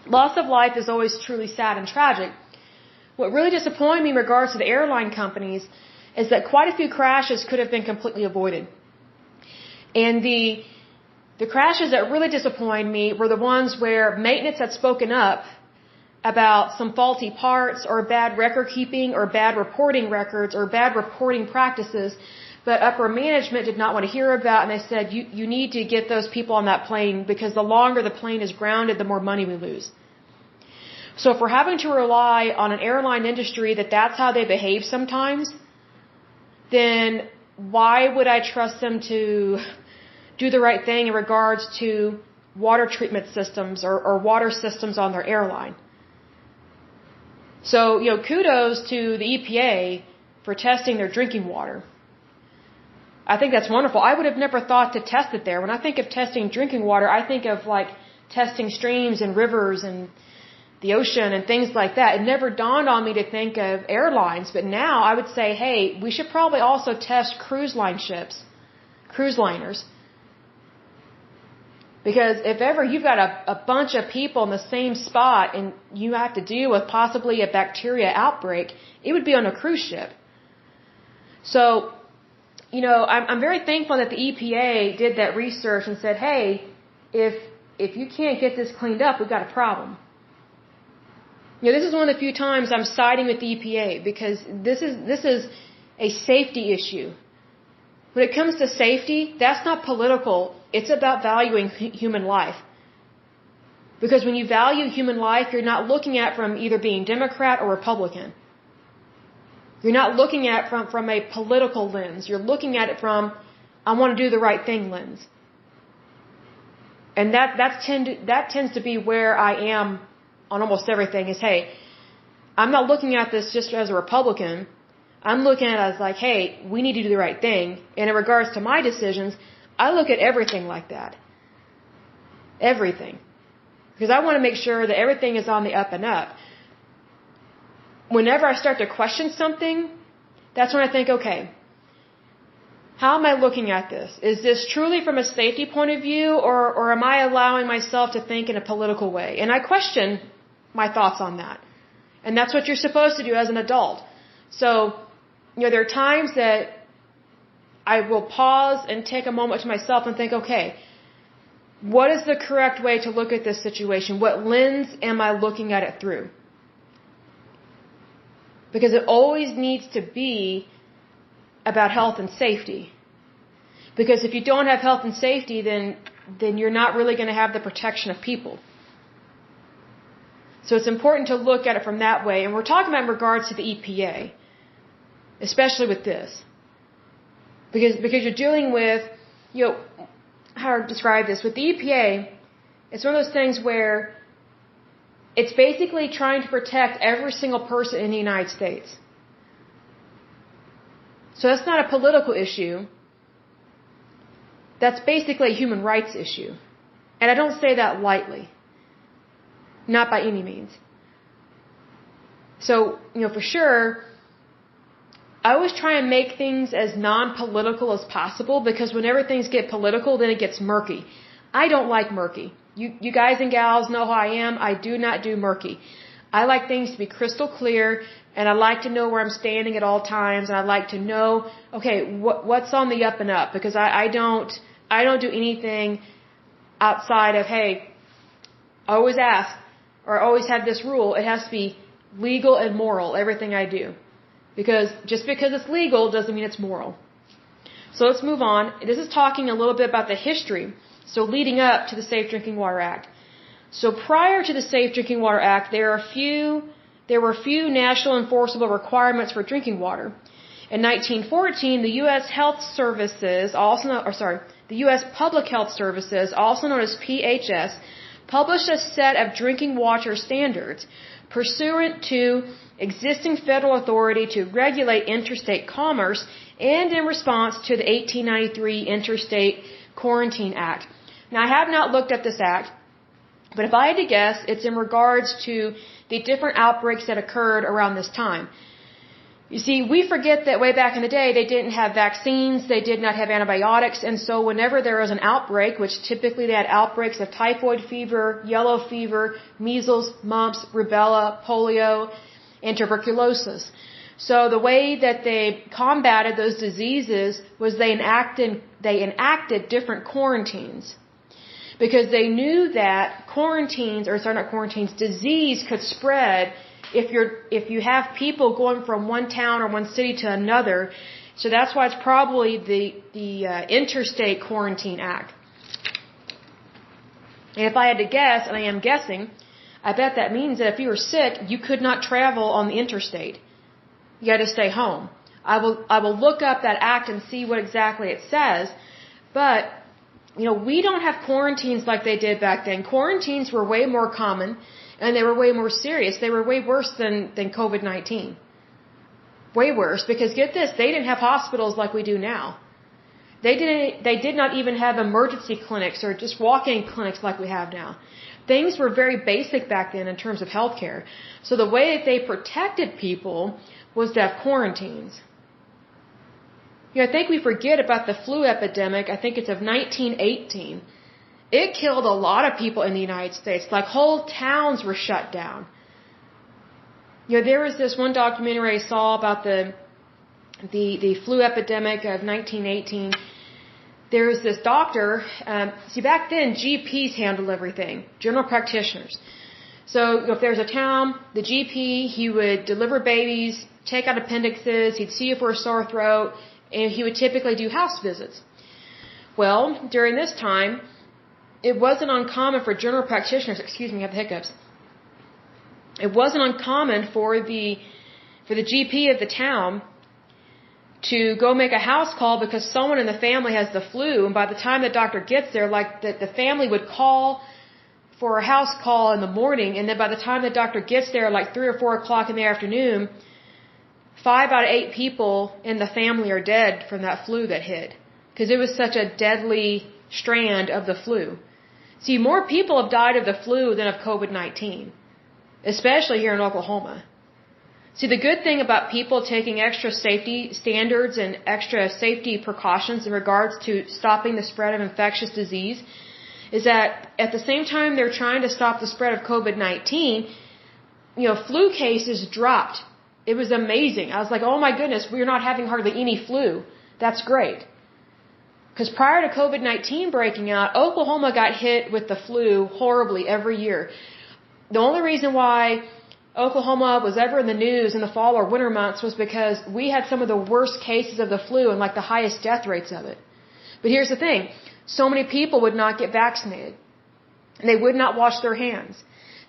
S1: Loss of life is always truly sad and tragic. What really disappointed me in regards to the airline companies is that quite a few crashes could have been completely avoided. And the crashes that really disappointed me were the ones where maintenance had spoken up about some faulty parts or bad record keeping or bad reporting records or bad reporting practices, but upper management did not want to hear about, and they said, you need to get those people on that plane because the longer the plane is grounded, the more money we lose. So if we're having to rely on an airline industry that's how they behave sometimes, then why would I trust them to do the right thing in regards to water treatment systems or water systems on their airline? So, kudos to the EPA for testing their drinking water. I think that's wonderful. I would have never thought to test it there. When I think of testing drinking water, I think of like testing streams and rivers and the ocean and things like that. It never dawned on me to think of airlines, but now I would say, hey, we should probably also test cruise liners. Because if ever you've got a bunch of people in the same spot and you have to deal with possibly a bacteria outbreak, it would be on a cruise ship. So, I'm very thankful that the EPA did that research and said, hey, if you can't get this cleaned up, we've got a problem. This is one of the few times I'm siding with the EPA because this is a safety issue. When it comes to safety, that's not political. It's about valuing human life. Because when you value human life, you're not looking at it from either being Democrat or Republican. You're not looking at it from a political lens. You're looking at it from, I want to do the right thing lens. And that tends to be where I am on almost everything is, hey, I'm not looking at this just as a Republican. I'm looking at it as like, hey, we need to do the right thing. And in regards to my decisions, I look at everything like that. Everything. Because I want to make sure that everything is on the up and up. Whenever I start to question something, that's when I think, okay, how am I looking at this? Is this truly from a safety point of view, or am I allowing myself to think in a political way? And I question my thoughts on that. And that's what you're supposed to do as an adult. So, there are times that I will pause and take a moment to myself and think, okay, what is the correct way to look at this situation? What lens am I looking at it through? Because it always needs to be about health and safety. Because if you don't have health and safety, then you're not really going to have the protection of people. So it's important to look at it from that way. And we're talking about in regards to the EPA, especially with this. Because you're dealing with, how to describe this, with the EPA, it's one of those things where it's basically trying to protect every single person in the United States. So that's not a political issue. That's basically a human rights issue. And I don't say that lightly. Not by any means. So, for sure, I always try and make things as non-political as possible, because whenever things get political, then it gets murky. I don't like murky. You guys and gals know how I am. I do not do murky. I like things to be crystal clear, and I like to know where I'm standing at all times, and I like to know, okay, what's on the up and up, because I don't do anything outside of, hey, I always ask, or I always have this rule, it has to be legal and moral, everything I do. Because just because it's legal doesn't mean it's moral. So let's move on. This is talking a little bit about the history. So leading up to the Safe Drinking Water Act. So prior to the Safe Drinking Water Act, there were few national enforceable requirements for drinking water. In 1914, the U.S. the U.S. Public Health Services, also known as PHS, published a set of drinking water standards pursuant to existing federal authority to regulate interstate commerce and in response to the 1893 Interstate Quarantine Act. Now, I have not looked at this act, but if I had to guess, it's in regards to the different outbreaks that occurred around this time. You see, we forget that way back in the day, they didn't have vaccines, they did not have antibiotics, and so whenever there was an outbreak, which typically they had outbreaks of typhoid fever, yellow fever, measles, mumps, rubella, polio, and tuberculosis. So the way that they combated those diseases was they enacted different quarantines. Because they knew that disease could spread if you have people going from one town or one city to another. So that's why it's probably the Interstate Quarantine Act. And if I had to guess, and I am guessing, I bet that means that if you were sick, you could not travel on the interstate. You had to stay home. I will look up that act and see what exactly it says. But, we don't have quarantines like they did back then. Quarantines were way more common, and they were way more serious. They were way worse than COVID-19. Way worse, because get this, they didn't have hospitals like we do now. They did not even have emergency clinics or just walk-in clinics like we have now. Things were very basic back then in terms of healthcare. So the way that they protected people was to have quarantines. I think we forget about the flu epidemic. I think it's of 1918. It killed a lot of people in the United States. Like whole towns were shut down. There was this one documentary I saw about the flu epidemic of 1918. There was this doctor. Back then GPs handled everything, general practitioners. So if there's a town, the GP, he would deliver babies, take out appendixes, he'd see you for a sore throat, and he would typically do house visits. Well, during this time, it wasn't uncommon for general practitioners, excuse me, I have the hiccups. It wasn't uncommon for the GP of the town to go make a house call because someone in the family has the flu, and by the time the doctor gets there, the family would call for a house call in the morning, and then by the time the doctor gets there, 3 or 4 o'clock in the afternoon, 5 out of 8 people in the family are dead from that flu that hit. Because it was such a deadly strand of the flu. See, more people have died of the flu than of COVID-19. Especially here in Oklahoma. See, the good thing about people taking extra safety standards and extra safety precautions in regards to stopping the spread of infectious disease is that at the same time they're trying to stop the spread of COVID-19, flu cases dropped. It was amazing. I was like, oh my goodness, we're not having hardly any flu. That's great. Because prior to COVID-19 breaking out, Oklahoma got hit with the flu horribly every year. The only reason why Oklahoma was ever in the news in the fall or winter months was because we had some of the worst cases of the flu and the highest death rates of it. But here's the thing. So many people would not get vaccinated. And they would not wash their hands.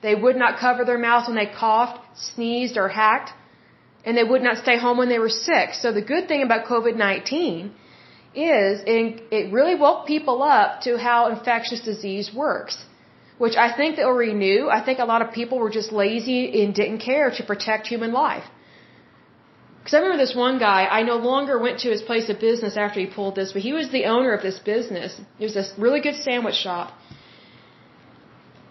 S1: They would not cover their mouths when they coughed, sneezed, or hacked. And they would not stay home when they were sick. So the good thing about COVID-19 is it really woke people up to how infectious disease works, which I think they already knew. I think a lot of people were just lazy and didn't care to protect human life. Because I remember this one guy, I no longer went to his place of business after he pulled this, but he was the owner of this business. It was this really good sandwich shop.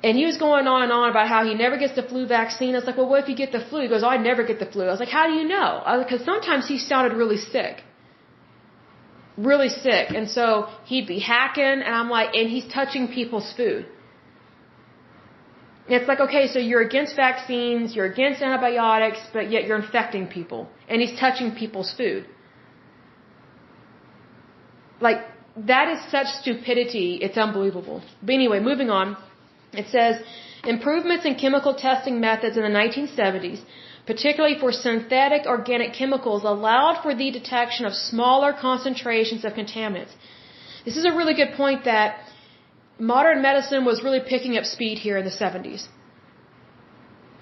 S1: And he was going on and on about how he never gets the flu vaccine. I was like, well, what if you get the flu? He goes, oh, I never get the flu. I was like, how do you know? Because sometimes he sounded really sick. Really sick. And so he'd be hacking, and I'm like, and he's touching people's food. And it's like, okay, so you're against vaccines, you're against antibiotics, but yet you're infecting people. And he's touching people's food. Like, that is such stupidity, it's unbelievable. But anyway, moving on. It says, improvements in chemical testing methods in the 1970s, particularly for synthetic organic chemicals, allowed for the detection of smaller concentrations of contaminants. This is a really good point that modern medicine was really picking up speed here in the 70s.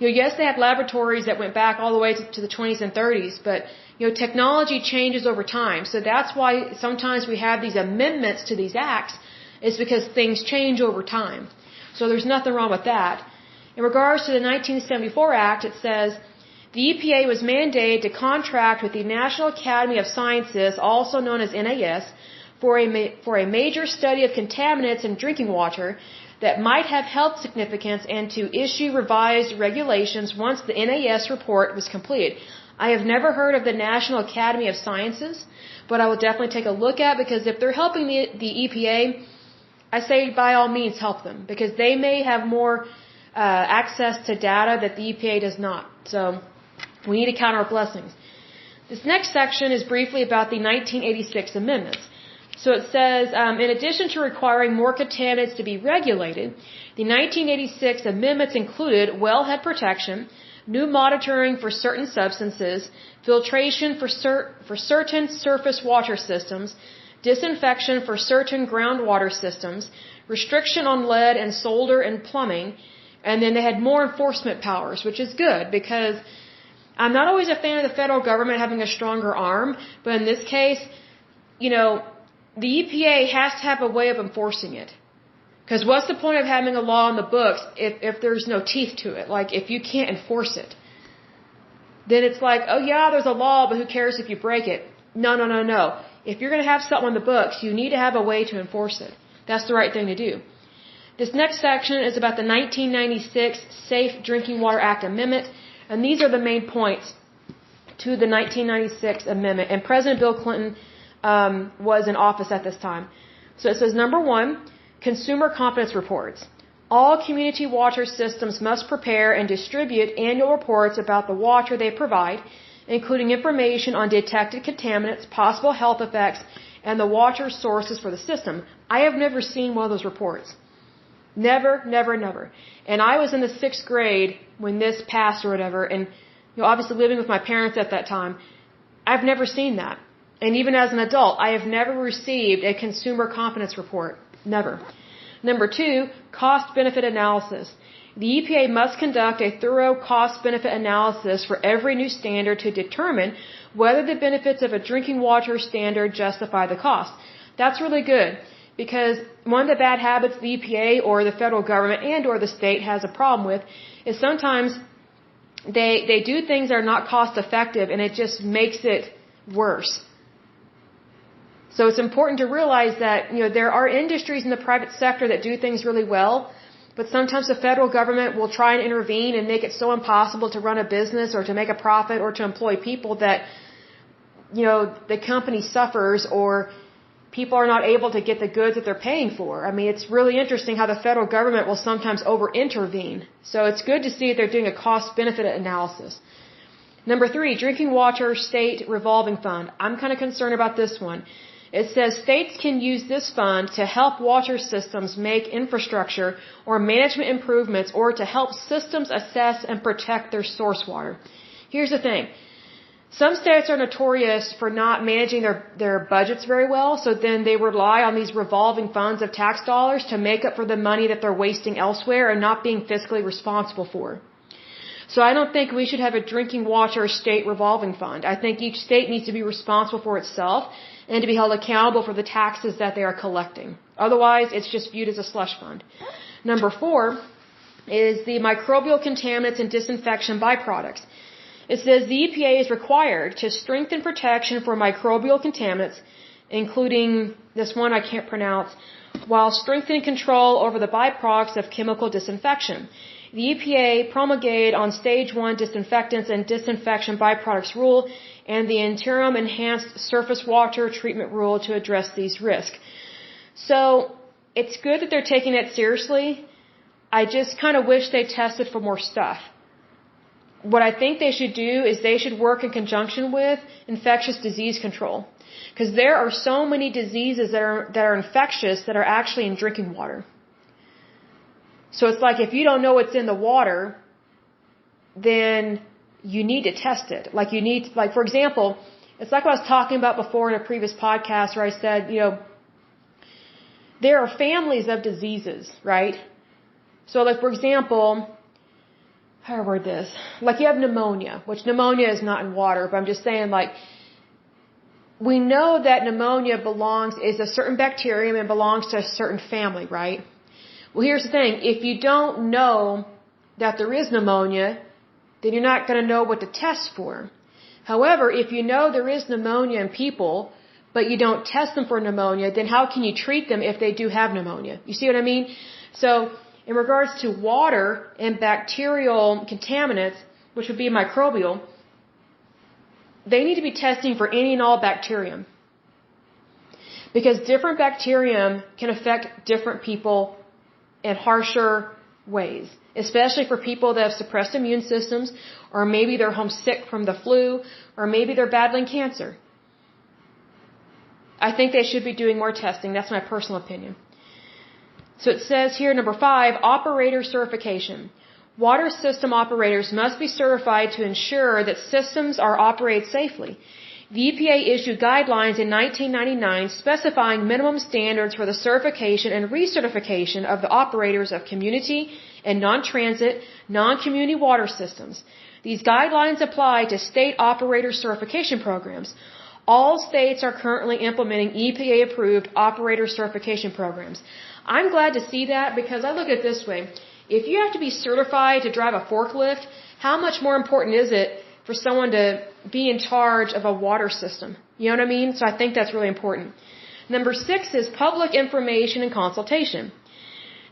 S1: Yes, they had laboratories that went back all the way to the 20s and 30s, but technology changes over time. So that's why sometimes we have these amendments to these acts, is because things change over time. So there's nothing wrong with that. In regards to the 1974 Act, it says, the EPA was mandated to contract with the National Academy of Sciences, also known as NAS, for a major study of contaminants in drinking water that might have health significance and to issue revised regulations once the NAS report was completed. I have never heard of the National Academy of Sciences, but I will definitely take a look at, because if they're helping the EPA, I say by all means help them, because they may have more access to data that the EPA does not. So we need to count our blessings. This next section is briefly about the 1986 amendments. So it says, in addition to requiring more contaminants to be regulated, the 1986 amendments included wellhead protection, new monitoring for certain substances, filtration for certain surface water systems, disinfection for certain groundwater systems, restriction on lead and solder in plumbing, and then they had more enforcement powers, which is good, because I'm not always a fan of the federal government having a stronger arm, but in this case, the EPA has to have a way of enforcing it. Because what's the point of having a law in the books if there's no teeth to it? Like, if you can't enforce it. Then it's like, oh yeah, there's a law, but who cares if you break it? No. If you're going to have something on the books, you need to have a way to enforce it. That's the right thing to do. This next section is about the 1996 Safe Drinking Water Act Amendment, and these are the main points to the 1996 amendment. And President Bill Clinton was in office at this time. So it says, number 1, consumer confidence reports. All community water systems must prepare and distribute annual reports about the water they provide, including information on detected contaminants, possible health effects, and the water sources for the system. I have never seen one of those reports. Never. And I was in the 6th grade when this passed or whatever, and obviously living with my parents at that time, I've never seen that. And even as an adult, I have never received a consumer confidence report. Never. Number 2, cost-benefit analysis. The EPA must conduct a thorough cost-benefit analysis for every new standard to determine whether the benefits of a drinking water standard justify the cost. That's really good, because one of the bad habits the EPA or the federal government and or the state has a problem with is sometimes they do things that are not cost-effective, and it just makes it worse. So it's important to realize that, there are industries in the private sector that do things really well, but sometimes the federal government will try and intervene and make it so impossible to run a business or to make a profit or to employ people that, the company suffers or people are not able to get the goods that they're paying for. I mean, it's really interesting how the federal government will sometimes over-intervene. So it's good to see that they're doing a cost-benefit analysis. Number 3, drinking water state revolving fund. I'm kind of concerned about this one. It says states can use this fund to help water systems make infrastructure or management improvements or to help systems assess and protect their source water. Here's the thing. Some states are notorious for not managing their budgets very well, so then they rely on these revolving funds of tax dollars to make up for the money that they're wasting elsewhere and not being fiscally responsible for. So I don't think we should have a drinking water state revolving fund. I think each state needs to be responsible for itself and to be held accountable for the taxes that they are collecting. Otherwise, it's just viewed as a slush fund. Number 4 is the microbial contaminants and disinfection byproducts. It says the EPA is required to strengthen protection for microbial contaminants, including this one I can't pronounce, while strengthening control over the byproducts of chemical disinfection. The EPA promulgated on Stage 1 disinfectants and disinfection byproducts rule and the interim enhanced surface water treatment rule to address these risks. So it's good that they're taking it seriously. I just kind of wish they tested for more stuff. What I think they should do is they should work in conjunction with infectious disease control. Because there are so many diseases that are infectious that are actually in drinking water. So it's like if you don't know what's in the water, then you need to test it. Like for example, it's like what I was talking about before in a previous podcast where I said, there are families of diseases, right? So like for example, how do I word this? Like you have pneumonia, which pneumonia is not in water, but I'm just saying like, we know that pneumonia is a certain bacterium and belongs to a certain family, right? Well, here's the thing. If you don't know that there is pneumonia, then you're not going to know what to test for. However, if you know there is pneumonia in people, but you don't test them for pneumonia, then how can you treat them if they do have pneumonia? You see what I mean? So, in regards to water and bacterial contaminants, which would be microbial, they need to be testing for any and all bacterium. Because different bacterium can affect different people in harsher ways. Especially for people that have suppressed immune systems, or maybe they're homesick from the flu, or maybe they're battling cancer. I think they should be doing more testing. That's my personal opinion. So it says here, number 5, operator certification. Water system operators must be certified to ensure that systems are operated safely. The EPA issued guidelines in 1999 specifying minimum standards for the certification and recertification of the operators of community and non-transit, non-community water systems. These guidelines apply to state operator certification programs. All states are currently implementing EPA-approved operator certification programs. I'm glad to see that because I look at it this way. If you have to be certified to drive a forklift, how much more important is it for someone to be in charge of a water system? You know what I mean? So I think that's really important. Number 6 is public information and consultation.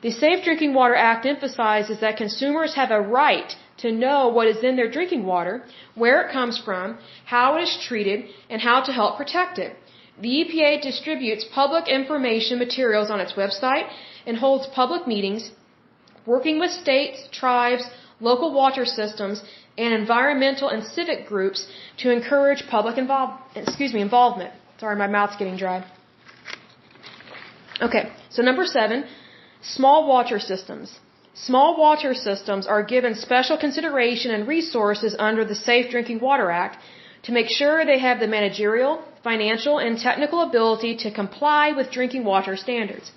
S1: The Safe Drinking Water Act emphasizes that consumers have a right to know what is in their drinking water, where it comes from, how it is treated, and how to help protect it. The EPA distributes public information materials on its website and holds public meetings, working with states, tribes, local water systems, and environmental and civic groups to encourage public involvement. Sorry, my mouth's getting dry. Okay, so number 7, small water systems. Small water systems are given special consideration and resources under the Safe Drinking Water Act to make sure they have the managerial, financial, and technical ability to comply with drinking water standards.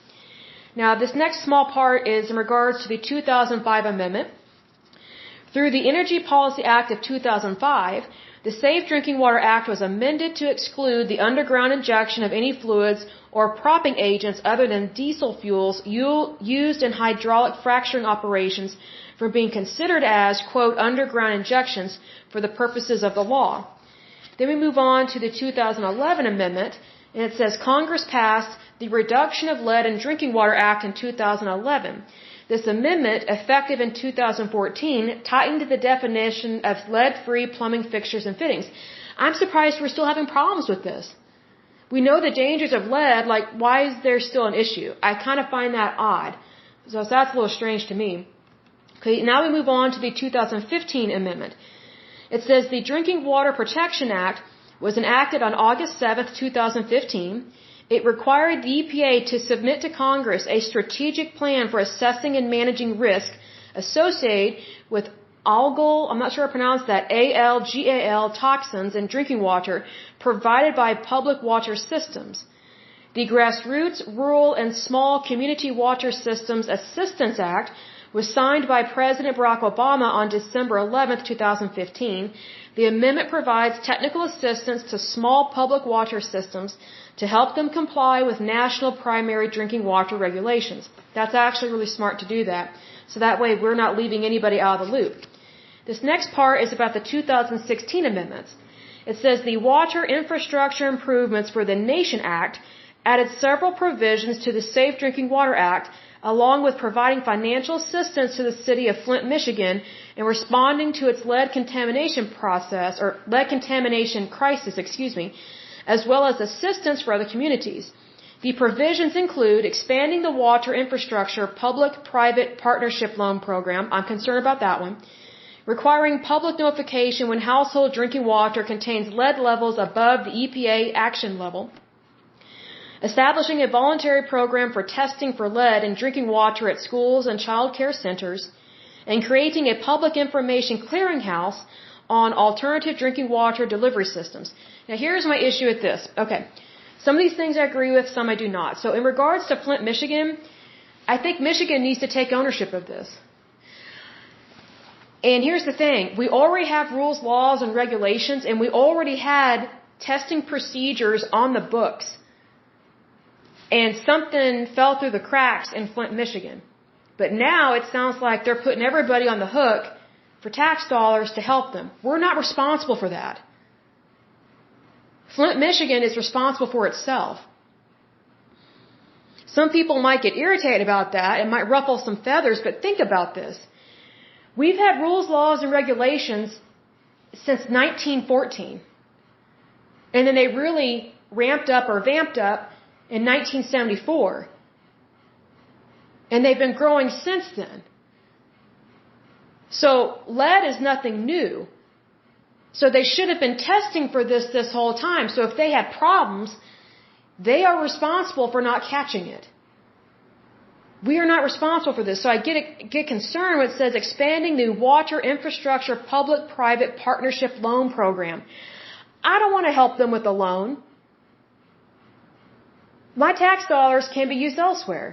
S1: Now, this next small part is in regards to the 2005 amendment. Through the Energy Policy Act of 2005, the Safe Drinking Water Act was amended to exclude the underground injection of any fluids or propping agents other than diesel fuels used in hydraulic fracturing operations from being considered as, quote, underground injections for the purposes of the law. Then we move on to the 2011 amendment, and it says Congress passed the Reduction of Lead in Drinking Water Act in 2011. This amendment, effective in 2014, tightened the definition of lead-free plumbing fixtures and fittings. I'm surprised we're still having problems with this. We know the dangers of lead, like why is there still an issue? I kind of find that odd. So that's a little strange to me. Okay, now we move on to the 2015 amendment. It says the Drinking Water Protection Act was enacted on August 7, 2015. It required the EPA to submit to Congress a strategic plan for assessing and managing risk associated with algal, I'm not sure I pronounced that, ALGAL toxins in drinking water provided by public water systems. The Grassroots Rural and Small Community Water Systems Assistance Act was signed by President Barack Obama on December 11, 2015. The amendment provides technical assistance to small public water systems to help them comply with national primary drinking water regulations. That's actually really smart to do that. So that way we're not leaving anybody out of the loop. This next part is about the 2016 amendments. It says the Water Infrastructure Improvements for the Nation Act added several provisions to the Safe Drinking Water Act, along with providing financial assistance to the city of Flint, Michigan, in responding to its lead contamination crisis, as well as assistance for other communities. The provisions include expanding the Water Infrastructure Public-Private Partnership Loan Program. I'm concerned about that one. Requiring public notification when household drinking water contains lead levels above the EPA action level. Establishing a voluntary program for testing for lead in drinking water at schools and child care centers, and creating a public information clearinghouse on alternative drinking water delivery systems. Now here's my issue with this. Okay, some of these things I agree with, some I do not. So in regards to Flint, Michigan, I think Michigan needs to take ownership of this. And here's the thing, we already have rules, laws, and regulations, and we already had testing procedures on the books. And something fell through the cracks in Flint, Michigan. But now it sounds like they're putting everybody on the hook for tax dollars to help them. We're not responsible for that. Flint, Michigan is responsible for itself. Some people might get irritated about that. It might ruffle some feathers, but think about this. We've had rules, laws, and regulations since 1914. And then they really ramped up or vamped up in 1974. And they've been growing since then. So lead is nothing new. So they should have been testing for this whole time. So if they have problems, they are responsible for not catching it. We are not responsible for this. So I get concerned when it says expanding the Water Infrastructure Public-Private Partnership Loan Program. I don't want to help them with a loan. My tax dollars can be used elsewhere.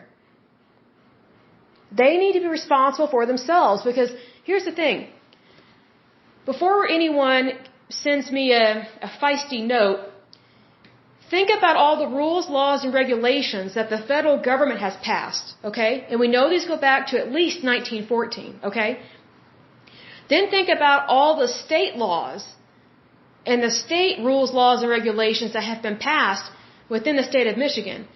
S1: They need to be responsible for themselves, because here's the thing. Before anyone sends me a feisty note, think about all the rules, laws, and regulations that the federal government has passed, okay? And we know these go back to at least 1914, okay? Then think about all the state laws and the state rules, laws, and regulations that have been passed within the state of Michigan.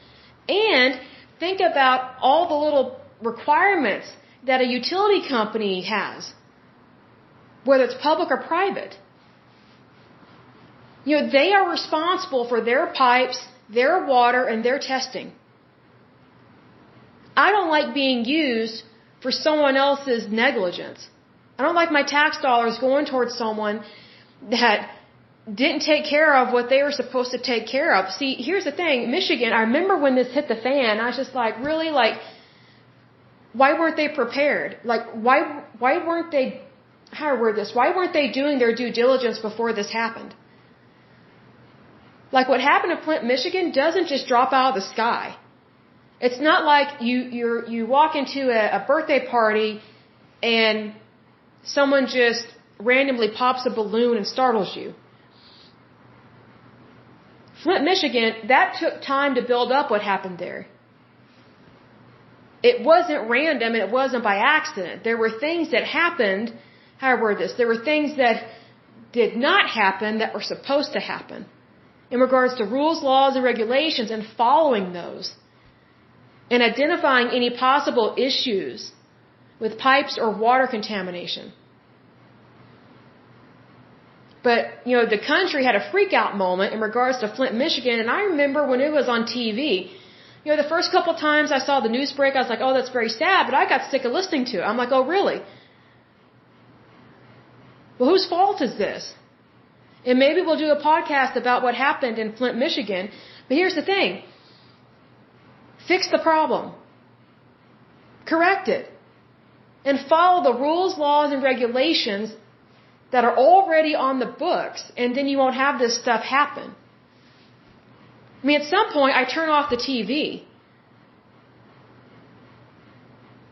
S1: And think about all the little requirements that a utility company has, whether it's public or private. You know, they are responsible for their pipes, their water, and their testing. I don't like being used for someone else's negligence. I don't like my tax dollars going towards someone that didn't take care of what they were supposed to take care of. See, here's the thing, Michigan, I remember when this hit the fan, I was just like, really, like, why weren't they prepared? Like, why weren't they, how do I word this, why weren't they doing their due diligence before this happened? Like, what happened in Flint, Michigan doesn't just drop out of the sky. It's not like you walk into a birthday party and someone just randomly pops a balloon and startles you. Flint, Michigan, that took time to build up what happened there. It wasn't random and it wasn't by accident. There were things that happened, how do I word this, there were things that did not happen that were supposed to happen in regards to rules, laws, and regulations, and following those and identifying any possible issues with pipes or water contamination. But, you know, the country had a freak out moment in regards to Flint, Michigan, and I remember when it was on TV, you know, the first couple of times I saw the news break, I was like, oh, that's very sad, but I got sick of listening to it. I'm like, oh, really? Well, whose fault is this? And maybe we'll do a podcast about what happened in Flint, Michigan, but here's the thing. Fix the problem. Correct it. and follow the rules, laws, and regulations that are already on the books, and then you won't have this stuff happen. I mean, at some point, I turn off the TV.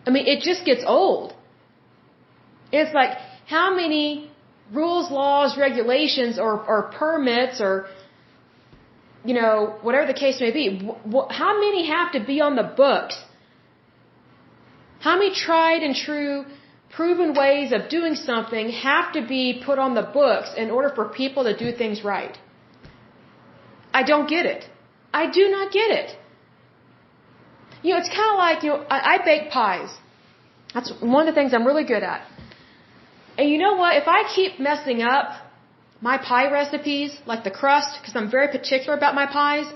S1: I mean, it just gets old. It's like, how many rules, laws, regulations, or permits, or, you know, whatever the case may be, how many have to be on the books? How many tried and true, proven ways of doing something have to be put on the books in order for people to do things right? I don't get it. I do not get it. You know, it's kind of like, you know, I bake pies. That's one of the things I'm really good at. And you know what? If I keep messing up my pie recipes, like the crust, because I'm very particular about my pies,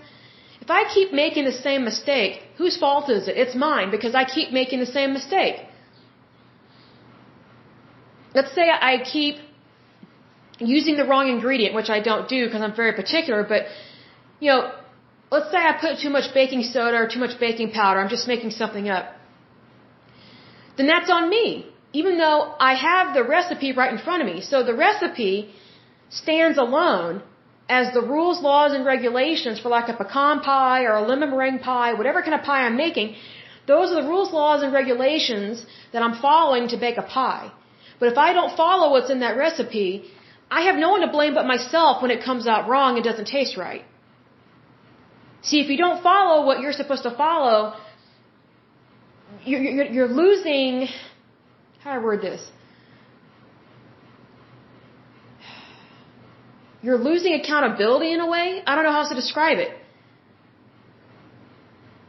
S1: if I keep making the same mistake, whose fault is it? It's mine, because I keep making the same mistake. Let's say I keep using the wrong ingredient, which I don't do because I'm very particular, but, you know, let's say I put too much baking soda or too much baking powder. I'm just making something up. Then that's on me, even though I have the recipe right in front of me. So the recipe stands alone as the rules, laws, and regulations for like a pecan pie or a lemon meringue pie, whatever kind of pie I'm making. Those are the rules, laws, and regulations that I'm following to bake a pie. But if I don't follow what's in that recipe, I have no one to blame but myself when it comes out wrong and doesn't taste right. See, if you don't follow what you're supposed to follow, you're losing, how do I word this? You're losing accountability in a way. I don't know how else to describe it.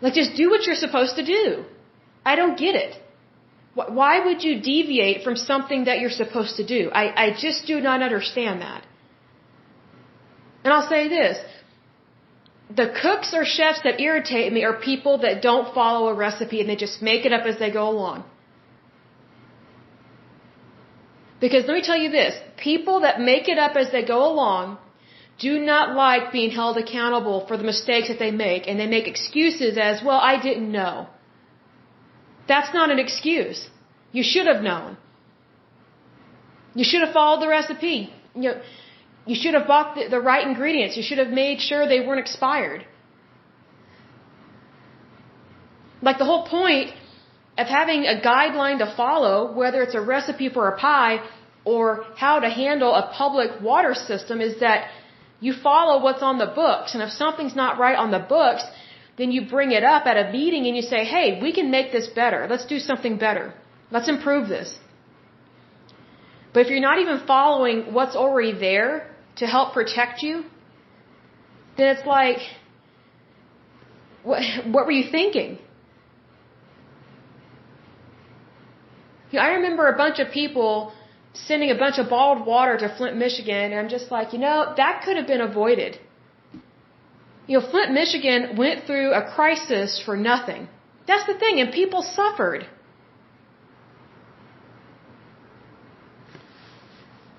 S1: Like, just do what you're supposed to do. I don't get it. Why would you deviate from something that you're supposed to do? I just do not understand that. And I'll say this. The cooks or chefs that irritate me are people that don't follow a recipe and they just make it up as they go along. Because let me tell you this, people that make it up as they go along do not like being held accountable for the mistakes that they make, and they make excuses as, well, I didn't know. That's not an excuse. You should have known. You should have followed the recipe. You should have bought the right ingredients. You should have made sure they weren't expired. Like, the whole point of having a guideline to follow, whether it's a recipe for a pie or how to handle a public water system, is that you follow what's on the books. And if something's not right on the books, then you bring it up at a meeting and you say, hey, we can make this better. Let's do something better. Let's improve this. But if you're not even following what's already there to help protect you, then it's like, what were you thinking? I remember a bunch of people sending a bunch of bottled water to Flint, Michigan, and I'm just like, that could have been avoided. Flint, Michigan went through a crisis for nothing. That's the thing, and people suffered.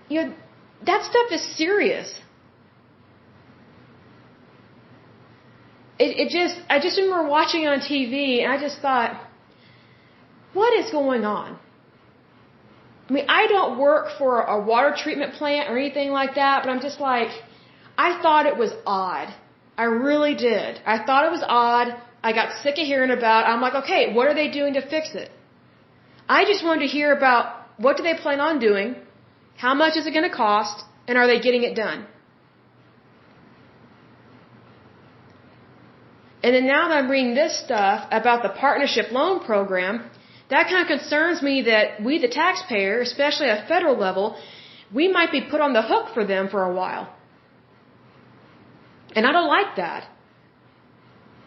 S1: That stuff is serious. I just remember watching it on TV, and I just thought, what is going on? I mean, I don't work for a water treatment plant or anything like that, but I'm just like, I thought it was odd. I really did. I thought it was odd. I got sick of hearing about it. I'm like, okay, what are they doing to fix it? I just wanted to hear about what do they plan on doing, how much is it going to cost, and are they getting it done? And then now that I'm reading this stuff about the partnership loan program, that kind of concerns me that we, the taxpayer, especially at a federal level, we might be put on the hook for them for a while. And I don't like that.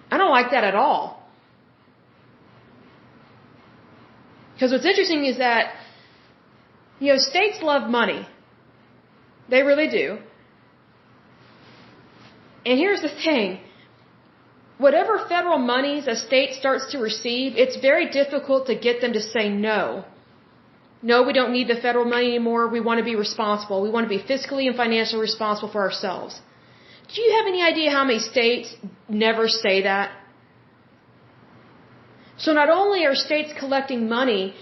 S1: I don't like that at all. Because what's interesting is that, states love money. They really do. And here's the thing. Whatever federal monies a state starts to receive, it's very difficult to get them to say no. No, we don't need the federal money anymore. We want to be responsible. We want to be fiscally and financially responsible for ourselves. Do you have any idea how many states never say that? So not only are states collecting money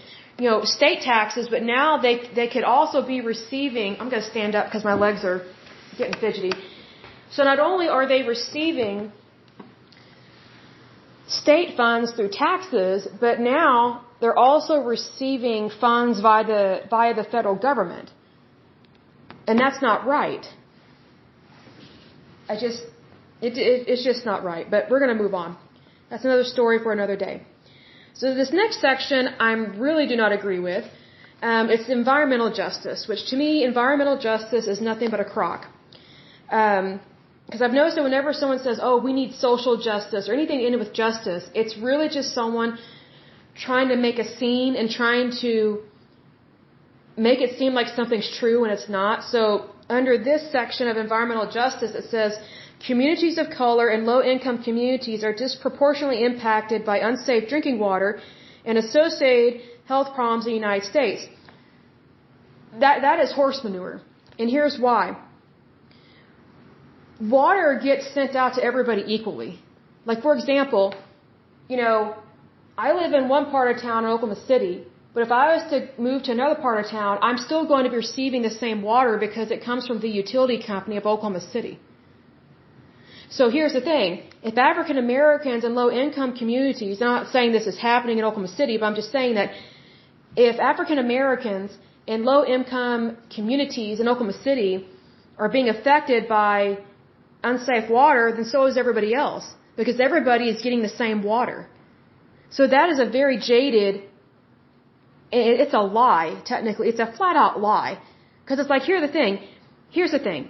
S1: state taxes, but now they could also be receiving, I'm going to stand up because my legs are getting fidgety. So not only are they receiving state funds through taxes, but now they're also receiving funds via the federal government. And that's not right. It's just not right. But we're going to move on. That's another story for another day. So this next section I really do not agree with. It's environmental justice, which to me, environmental justice is nothing but a crock. Because I've noticed that whenever someone says, oh, we need social justice or anything in it with justice, it's really just someone trying to make a scene and trying to make it seem like something's true when it's not. So under this section of environmental justice, it says, communities of color and low-income communities are disproportionately impacted by unsafe drinking water and associated health problems in the United States. That is horse manure. And here's why. Water gets sent out to everybody equally. Like, for example, I live in one part of town in Oklahoma City, but if I was to move to another part of town, I'm still going to be receiving the same water because it comes from the utility company of Oklahoma City. So here's the thing. If African Americans and low-income communities, I'm not saying this is happening in Oklahoma City, but I'm just saying that if African Americans and low-income communities in Oklahoma City are being affected by unsafe water, then so is everybody else, because everybody is getting the same water. So that is a very jaded, it's a lie, technically. It's a flat-out lie. Because it's like, here's the thing.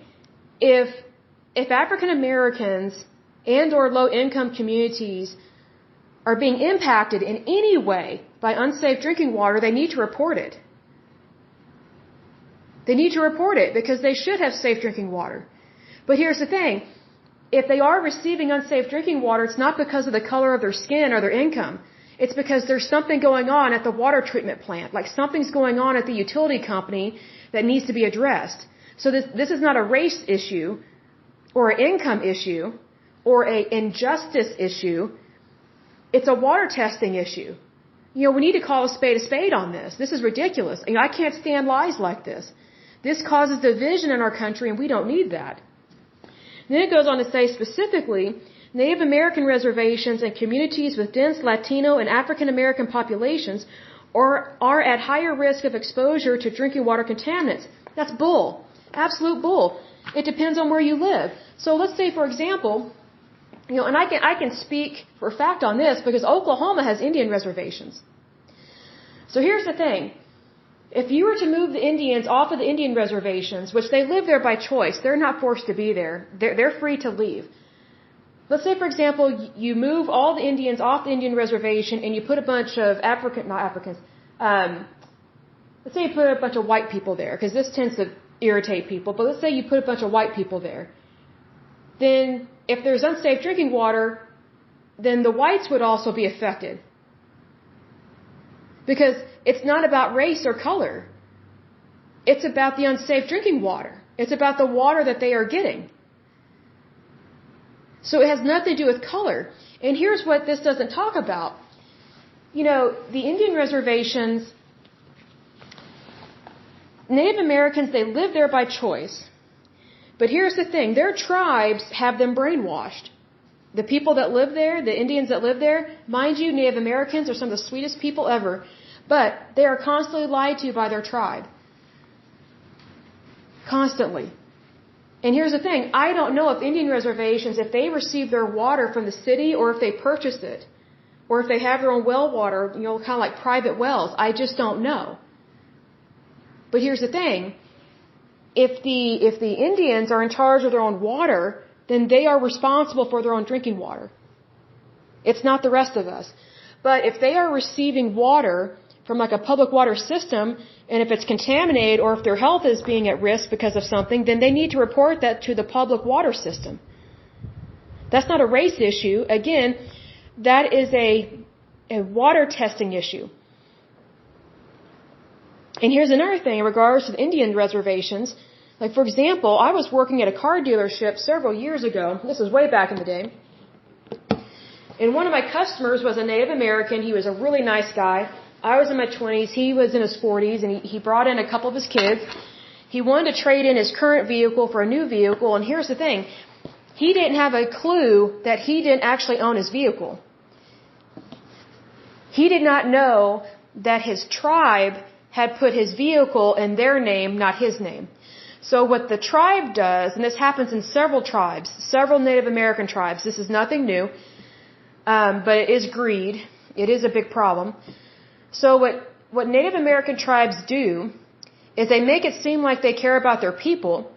S1: If African Americans and or low-income communities are being impacted in any way by unsafe drinking water, they need to report it. They need to report it because they should have safe drinking water. But here's the thing. If they are receiving unsafe drinking water, it's not because of the color of their skin or their income. It's because there's something going on at the water treatment plant, like something's going on at the utility company that needs to be addressed. So this is not a race issue or an income issue or an injustice issue. It's a water testing issue. We need to call a spade on this. This is ridiculous. I can't stand lies like this. This causes division in our country, and we don't need that. Then it goes on to say specifically, Native American reservations and communities with dense Latino and African American populations are at higher risk of exposure to drinking water contaminants. That's bull. Absolute bull. It depends on where you live. So let's say, for example, and I can speak for a fact on this because Oklahoma has Indian reservations. So here's the thing. If you were to move the Indians off of the Indian reservations, which they live there by choice, they're not forced to be there. They're free to leave. Let's say, for example, you move all the Indians off the Indian reservation and you put a bunch of let's say you put a bunch of white people there, because this tends to irritate people, but let's say you put a bunch of white people there. Then, if there's unsafe drinking water, then the whites would also be affected. Because it's not about race or color. It's about the unsafe drinking water. It's about the water that they are getting. So it has nothing to do with color. And here's what this doesn't talk about. The Indian reservations, Native Americans, they live there by choice. But here's the thing. Their tribes have them brainwashed. The people that live there, the Indians that live there, mind you, Native Americans are some of the sweetest people ever. But they are constantly lied to by their tribe. Constantly. And here's the thing. I don't know if Indian reservations, if they receive their water from the city or if they purchase it. Or if they have their own well water, kind of like private wells. I just don't know. But here's the thing. If the Indians are in charge of their own water, then they are responsible for their own drinking water. It's not the rest of us. But if they are receiving water from like a public water system, and if it's contaminated or if their health is being at risk because of something, then they need to report that to the public water system. That's not a race issue. Again, that is a water testing issue. And here's another thing in regards to the Indian reservations. Like, for example, I was working at a car dealership several years ago. This was way back in the day. And one of my customers was a Native American. He was a really nice guy. I was in my 20s. He was in his 40s, and he brought in a couple of his kids. He wanted to trade in his current vehicle for a new vehicle, and here's the thing. He didn't have a clue that he didn't actually own his vehicle. He did not know that his tribe had put his vehicle in their name, not his name. So what the tribe does, and this happens in several tribes, several Native American tribes, this is nothing new, but it is greed. It is a big problem. So what Native American tribes do is they make it seem like they care about their people.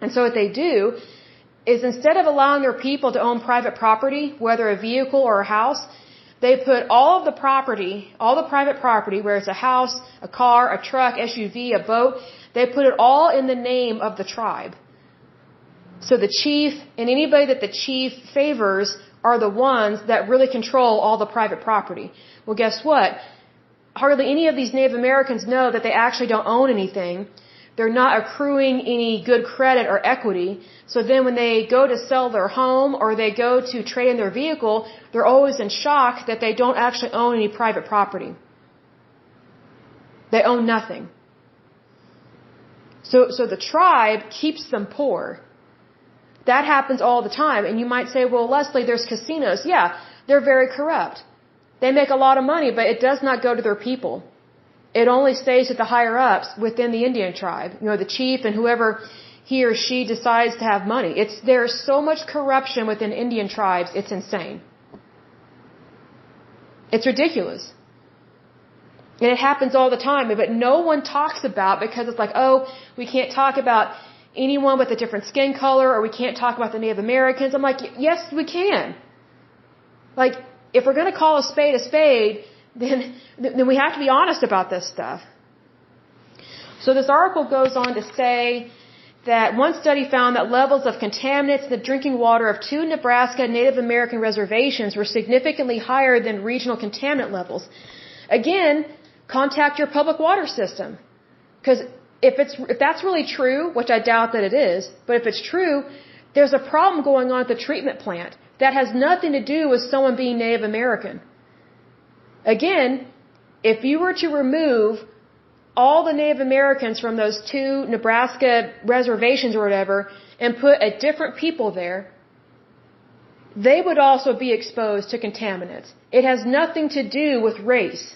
S1: And so what they do is instead of allowing their people to own private property, whether a vehicle or a house, they put all of the property, all the private property, whether it's a house, a car, a truck, SUV, a boat, they put it all in the name of the tribe. So the chief and anybody that the chief favors are the ones that really control all the private property. Well, guess what? Hardly any of these Native Americans know that they actually don't own anything. They're not accruing any good credit or equity. So then when they go to sell their home or they go to trade in their vehicle, they're always in shock that they don't actually own any private property. They own nothing. So the tribe keeps them poor. That happens all the time. And you might say, well, Lesley, there's casinos. Yeah, they're very corrupt. They make a lot of money, but it does not go to their people. It only stays at the higher ups within the Indian tribe. You know, the chief and whoever he or she decides to have money. There's so much corruption within Indian tribes, it's insane. It's ridiculous. And it happens all the time, but no one talks about because it's like, oh, we can't talk about anyone with a different skin color or we can't talk about the Native Americans. I'm like, yes, we can. Like, if we're going to call a spade, then we have to be honest about this stuff. So this article goes on to say that one study found that levels of contaminants in the drinking water of 2 Nebraska Native American reservations were significantly higher than regional contaminant levels. Again, contact your public water system. Because if that's really true, which I doubt that it is, but if it's true, there's a problem going on at the treatment plant that has nothing to do with someone being Native American. Again, if you were to remove all the Native Americans from those 2 Nebraska reservations or whatever and put a different people there, they would also be exposed to contaminants. It has nothing to do with race.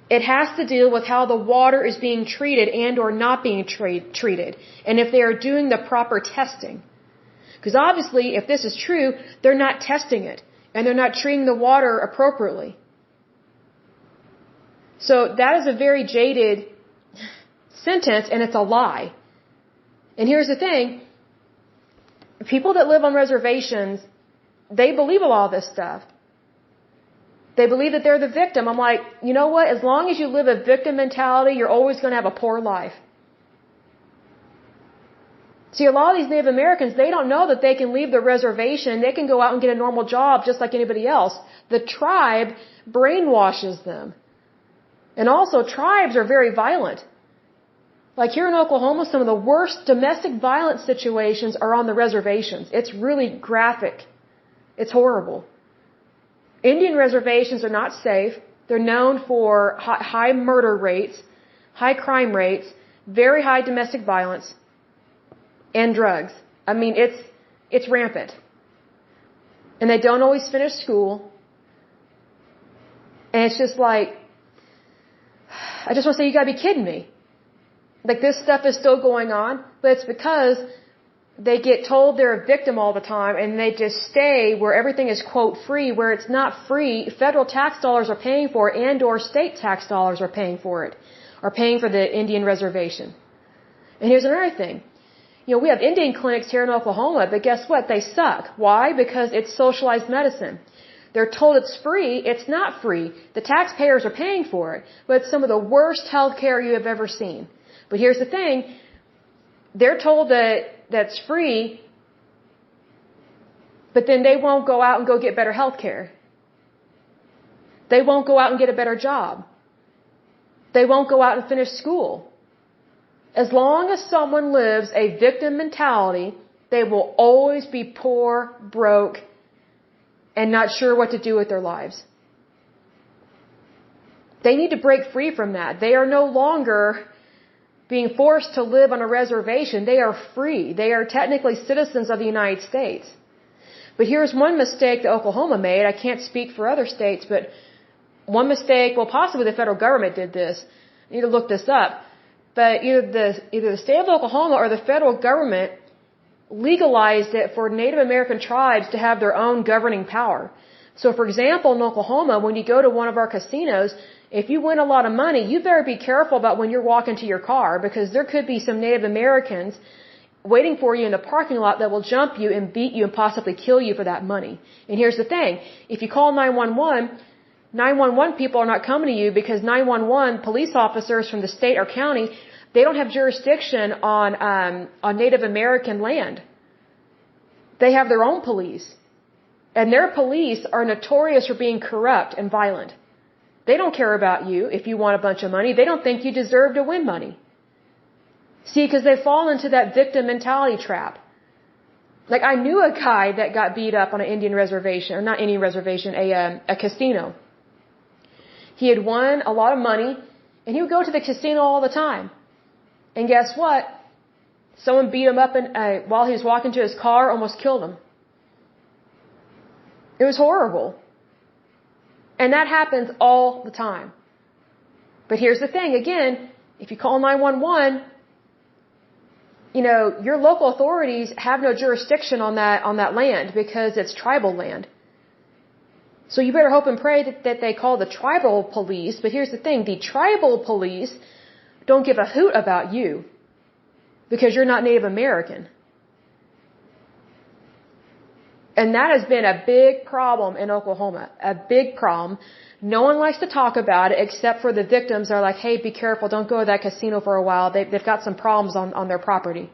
S1: It has to deal with how the water is being treated and or not being treated, and if they are doing the proper testing. Because obviously, if this is true, they're not testing it, and they're not treating the water appropriately. So that is a very jaded sentence, and it's a lie. And here's the thing. People that live on reservations, they believe a lot of this stuff. They believe that they're the victim. I'm like, you know what? As long as you live a victim mentality, you're always going to have a poor life. See, a lot of these Native Americans, they don't know that they can leave their reservation. They can go out and get a normal job just like anybody else. The tribe brainwashes them. And also, tribes are very violent. Like here in Oklahoma, some of the worst domestic violence situations are on the reservations. It's really graphic. It's horrible. Indian reservations are not safe. They're known for high murder rates, high crime rates, very high domestic violence, and drugs. I mean, it's rampant. And they don't always finish school. And it's just like, I just want to say, you gotta be kidding me. Like, this stuff is still going on, but it's because they get told they're a victim all the time, and they just stay where everything is, quote, free, where it's not free. Federal tax dollars are paying for it, and or state tax dollars are paying for it, are paying for the Indian reservation. And here's another thing. You know, we have Indian clinics here in Oklahoma, but guess what? They suck. Why? Because it's socialized medicine. They're told it's free. It's not free. The taxpayers are paying for it, but it's some of the worst health care you have ever seen. But here's the thing. They're told that that's free, but then they won't go out and go get better health care. They won't go out and get a better job. They won't go out and finish school. As long as someone lives a victim mentality, they will always be poor, broke, and not sure what to do with their lives. They need to break free from that. They are no longer being forced to live on a reservation. They are free. They are technically citizens of the United States. But here's one mistake that Oklahoma made. I can't speak for other states, but one mistake, well, possibly the federal government did this. I need to look this up. But either the state of Oklahoma or the federal government legalized it for Native American tribes to have their own governing power. So, for example, in Oklahoma, when you go to one of our casinos, if you win a lot of money, you better be careful about when you're walking to your car, because there could be some Native Americans waiting for you in the parking lot that will jump you and beat you and possibly kill you for that money. And here's the thing. If you call 911, 911 people are not coming to you because 911 police officers from the state or county, they don't have jurisdiction on Native American land. They have their own police. And their police are notorious for being corrupt and violent. They don't care about you if you want a bunch of money. They don't think you deserve to win money. See, because they fall into that victim mentality trap. Like, I knew a guy that got beat up on an Indian reservation, or not Indian reservation, a casino. He had won a lot of money, and he would go to the casino all the time. And guess what? Someone beat him up while he was walking to his car, almost killed him. It was horrible. And that happens all the time. But here's the thing, again, if you call 911, your local authorities have no jurisdiction on that land because it's tribal land. So you better hope and pray that they call the tribal police. But here's the thing, the tribal police don't give a hoot about you because you're not Native American. And that has been a big problem in Oklahoma, a big problem. No one likes to talk about it except for the victims are like, hey, be careful, don't go to that casino for a while. They've got some problems on their property.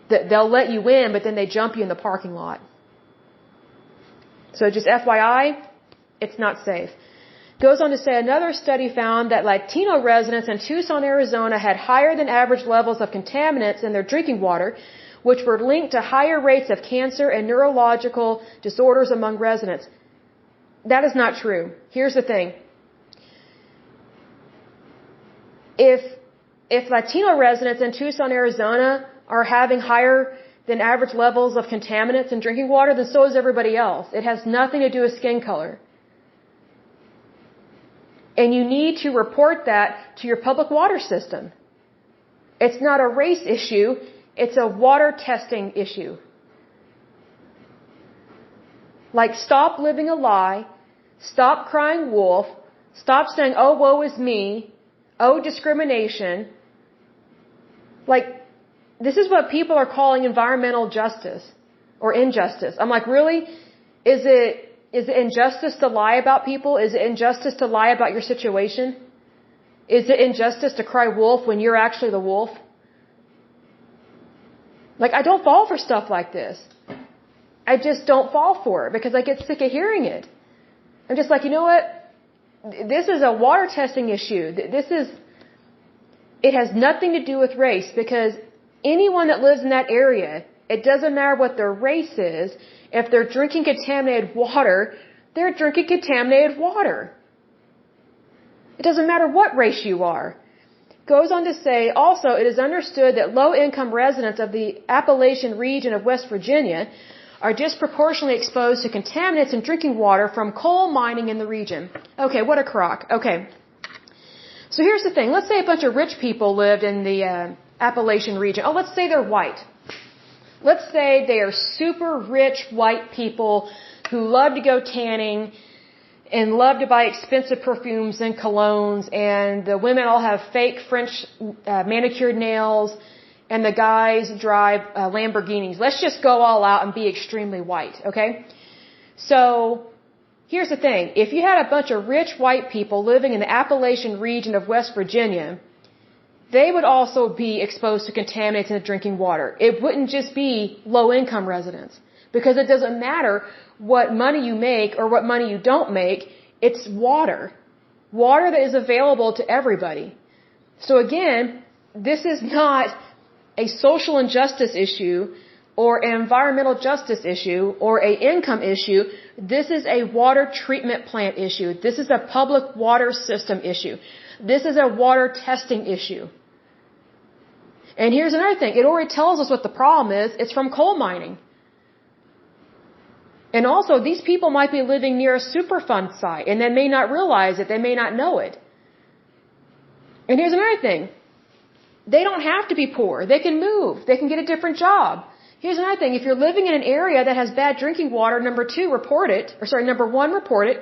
S1: They'll let you in, but then they jump you in the parking lot. So just FYI, it's not safe. Goes on to say another study found that Latino residents in Tucson, Arizona had higher than average levels of contaminants in their drinking water, which were linked to higher rates of cancer and neurological disorders among residents. That is not true. Here's the thing. If Latino residents in Tucson, Arizona are having higher than average levels of contaminants in drinking water, then so is everybody else. It has nothing to do with skin color. And you need to report that to your public water system. It's not a race issue. It's a water testing issue. Like, stop living a lie. Stop crying wolf. Stop saying, oh, woe is me. Oh, discrimination. Like, this is what people are calling environmental justice or injustice. I'm like, really? Is it injustice to lie about people? Is it injustice to lie about your situation? Is it injustice to cry wolf when you're actually the wolf? Like, I don't fall for stuff like this. I just don't fall for it because I get sick of hearing it. I'm just like, you know what? This is a water testing issue. It has nothing to do with race because anyone that lives in that area, it doesn't matter what their race is. If they're drinking contaminated water, they're drinking contaminated water. It doesn't matter what race you are. Goes on to say, also, it is understood that low-income residents of the Appalachian region of West Virginia are disproportionately exposed to contaminants in drinking water from coal mining in the region. Okay, what a crock. Okay. So here's the thing. Let's say a bunch of rich people lived in the Appalachian region. Oh, let's say they're white. Let's say they are super rich white people who love to go tanning and love to buy expensive perfumes and colognes, and the women all have fake French manicured nails, and the guys drive Lamborghinis. Let's just go all out and be extremely white, okay? So, here's the thing. If you had a bunch of rich white people living in the Appalachian region of West Virginia, they would also be exposed to contaminants in the drinking water. It wouldn't just be low-income residents, because it doesn't matter what money you make or what money you don't make. It's water. Water that is available to everybody. So again, this is not a social injustice issue or an environmental justice issue or an income issue. This is a water treatment plant issue. This is a public water system issue. This is a water testing issue. And here's another thing. It already tells us what the problem is. It's from coal mining. And also, these people might be living near a Superfund site, and they may not realize it. They may not know it. And here's another thing. They don't have to be poor. They can move. They can get a different job. Here's another thing. If you're living in an area that has bad drinking water, number one, report it.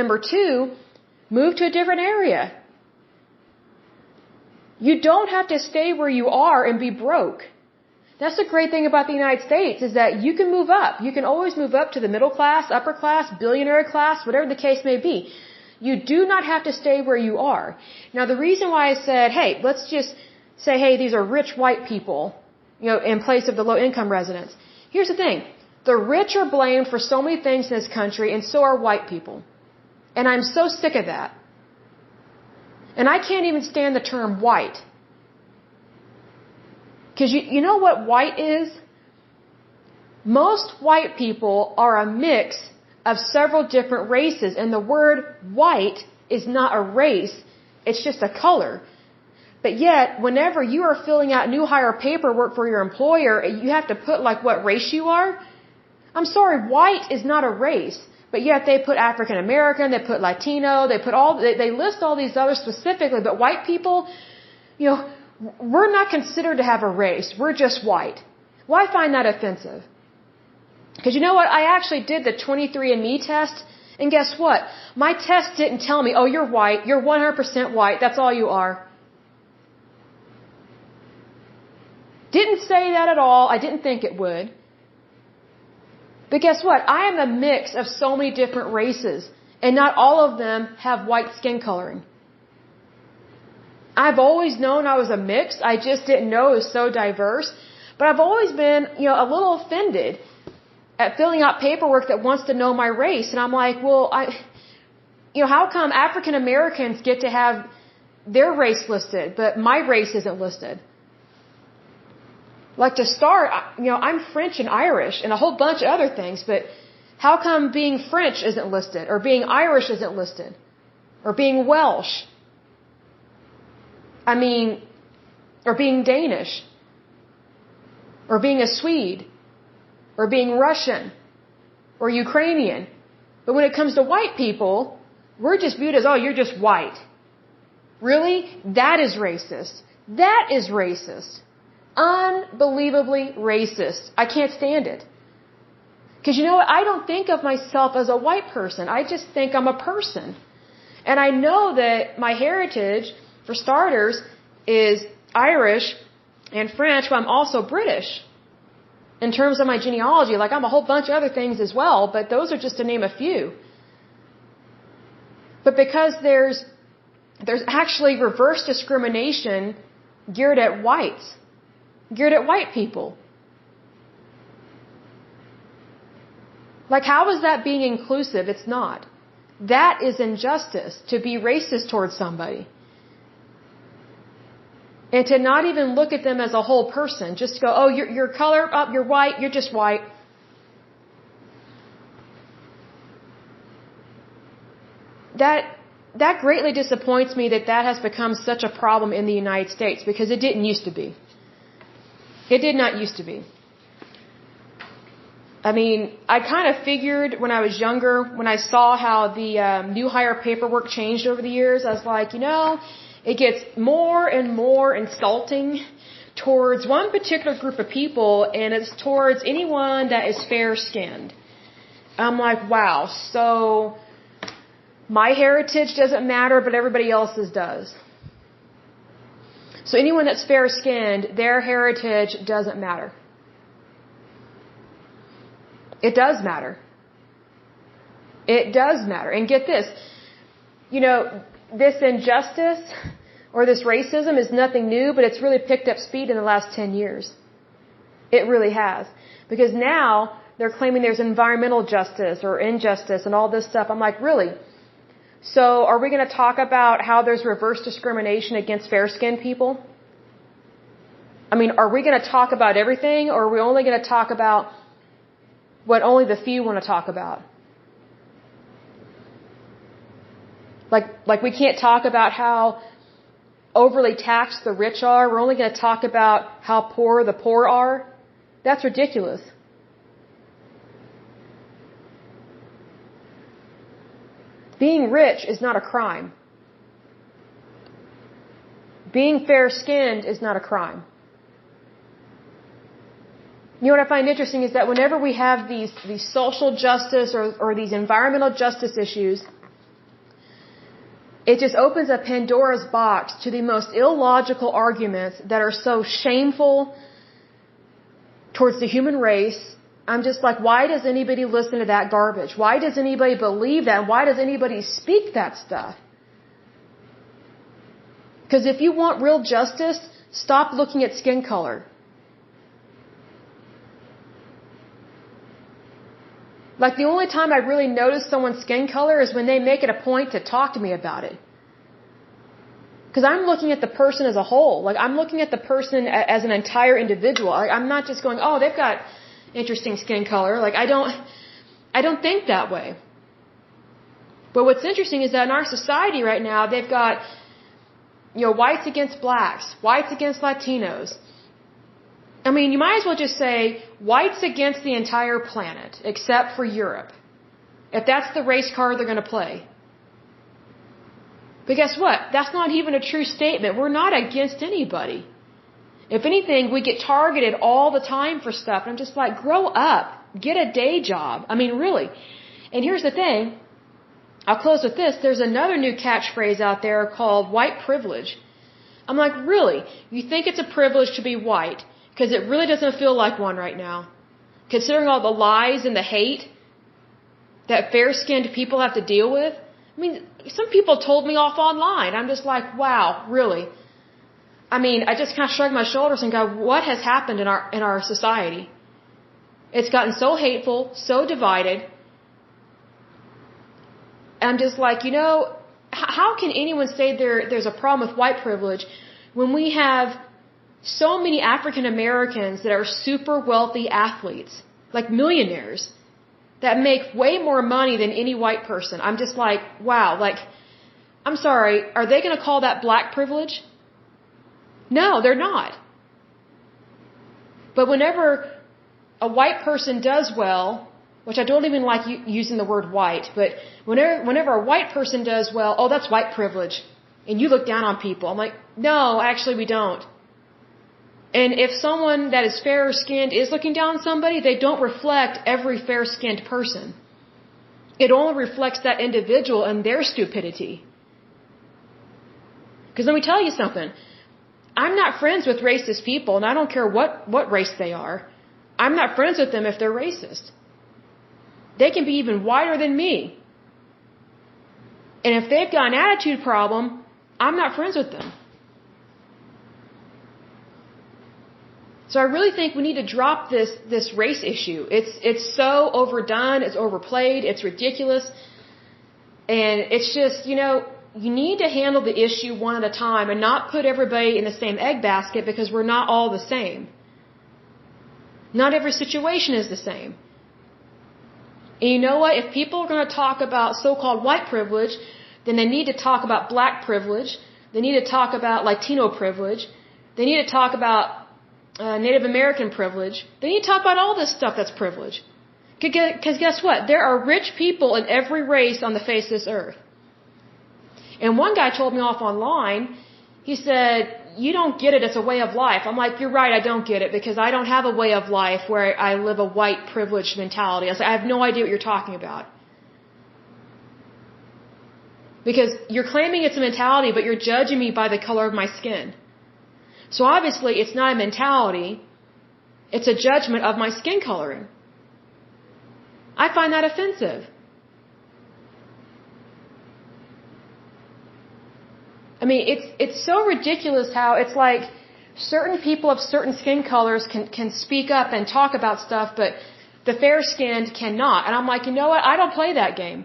S1: Number two, move to a different area. You don't have to stay where you are and be broke. That's the great thing about the United States, is that you can move up. You can always move up to the middle class, upper class, billionaire class, whatever the case may be. You do not have to stay where you are. Now, the reason why I said, hey, let's just say, hey, these are rich white people, in place of the low-income residents. Here's the thing. The rich are blamed for so many things in this country, and so are white people. And I'm so sick of that. And I can't even stand the term white. Because you know what white is? Most white people are a mix of several different races, and the word white is not a race, it's just a color. But yet, whenever you are filling out new hire paperwork for your employer, you have to put like what race you are. I'm sorry, white is not a race. But yet they put African American, they put Latino, they list all these others specifically, but white people, we're not considered to have a race. We're just white. Well, I find that offensive. Because you know what? I actually did the 23andMe test, and guess what? My test didn't tell me, oh, you're white, you're 100% white, that's all you are. Didn't say that at all. I didn't think it would. But guess what? I am a mix of so many different races, and not all of them have white skin coloring. I've always known I was a mix. I just didn't know it was so diverse. But I've always been, a little offended at filling out paperwork that wants to know my race. And I'm like, well, how come African Americans get to have their race listed, but my race isn't listed? Like, to start, I'm French and Irish and a whole bunch of other things, but how come being French isn't listed, or being Irish isn't listed, or being Welsh? Or being Danish, or being a Swede, or being Russian, or Ukrainian. But when it comes to white people, we're just viewed as, oh, you're just white. Really? That is racist. That is racist. Unbelievably racist. I can't stand it. Because you know what? I don't think of myself as a white person. I just think I'm a person. And I know that my heritage, for starters, is Irish and French, but I'm also British. In terms of my genealogy, like, I'm a whole bunch of other things as well, but those are just to name a few. But because there's actually reverse discrimination geared at whites, geared at white people. Like, how is that being inclusive? It's not. That is injustice, to be racist towards somebody. And to not even look at them as a whole person. Just go, oh, your color, oh, you're white, you're just white. That greatly disappoints me that has become such a problem in the United States, because it didn't used to be. It did not used to be. I kind of figured when I was younger, when I saw how the new hire paperwork changed over the years, I was like, it gets more and more insulting towards one particular group of people, and it's towards anyone that is fair-skinned. I'm like, wow, so my heritage doesn't matter, but everybody else's does. So anyone that's fair-skinned, their heritage doesn't matter. It does matter. It does matter. And get this, this injustice or this racism is nothing new, but it's really picked up speed in the last 10 years. It really has. Because now they're claiming there's environmental justice or injustice and all this stuff. I'm like, really? So are we going to talk about how there's reverse discrimination against fair-skinned people? I mean, are we going to talk about everything, or are we only going to talk about what only the few want to talk about? Like we can't talk about how overly taxed the rich are. We're only going to talk about how poor the poor are. That's ridiculous. Being rich is not a crime. Being fair-skinned is not a crime. You know what I find interesting is that whenever we have these social justice or these environmental justice issues, it just opens a Pandora's box to the most illogical arguments that are so shameful towards the human race. I'm just like, why does anybody listen to that garbage? Why does anybody believe that? Why does anybody speak that stuff? Because if you want real justice, stop looking at skin color. Like the only time I really notice someone's skin color is when they make it a point to talk to me about it. Because I'm looking at the person as a whole. Like I'm looking at the person as an entire individual. Like, I'm not just going, oh, they've got interesting skin color. Like I don't think that way. But what's interesting is that in our society right now, they've got, whites against blacks, whites against Latinos. I mean, you might as well just say whites against the entire planet, except for Europe. If that's the race card they're going to play. But guess what? That's not even a true statement. We're not against anybody. If anything, we get targeted all the time for stuff. And I'm just like, grow up. Get a day job. I mean, really. And here's the thing. I'll close with this. There's another new catchphrase out there called white privilege. I'm like, really? You think it's a privilege to be white? Because it really doesn't feel like one right now. Considering all the lies and the hate that fair-skinned people have to deal with. I mean, some people told me off online. I'm just like, wow, really? I mean, I just kind of shrug my shoulders and go, what has happened in our society? It's gotten so hateful, so divided. And I'm just like, how can anyone say there's a problem with white privilege when we have so many African Americans that are super wealthy athletes, like millionaires, that make way more money than any white person? I'm just like, wow, I'm sorry, are they going to call that black privilege? No, they're not. But whenever a white person does well, which I don't even like using the word white, but whenever a white person does well, oh, that's white privilege, and you look down on people. I'm like, no, actually we don't. And if someone that is fair-skinned is looking down on somebody, they don't reflect every fair-skinned person. It only reflects that individual and their stupidity. Because let me tell you something. I'm not friends with racist people, and I don't care what race they are. I'm not friends with them if they're racist. They can be even whiter than me. And if they've got an attitude problem, I'm not friends with them. So I really think we need to drop this race issue. It's so overdone, it's overplayed, it's ridiculous. And it's just, you need to handle the issue one at a time and not put everybody in the same egg basket, because we're not all the same. Not every situation is the same. And you know what? If people are going to talk about so-called white privilege, then they need to talk about black privilege. They need to talk about Latino privilege. They need to talk about Native American privilege. They need to talk about all this stuff that's privilege. Because guess what? There are rich people in every race on the face of this earth. And one guy told me off online, he said, you don't get it, it's a way of life. I'm like, you're right, I don't get it, because I don't have a way of life where I live a white privileged mentality. I said, I have no idea what you're talking about. Because you're claiming it's a mentality, but you're judging me by the color of my skin. So obviously it's not a mentality, it's a judgment of my skin coloring. I find that offensive. I mean, it's so ridiculous how it's like certain people of certain skin colors can speak up and talk about stuff, but the fair-skinned cannot. And I'm like, you know what? I don't play that game.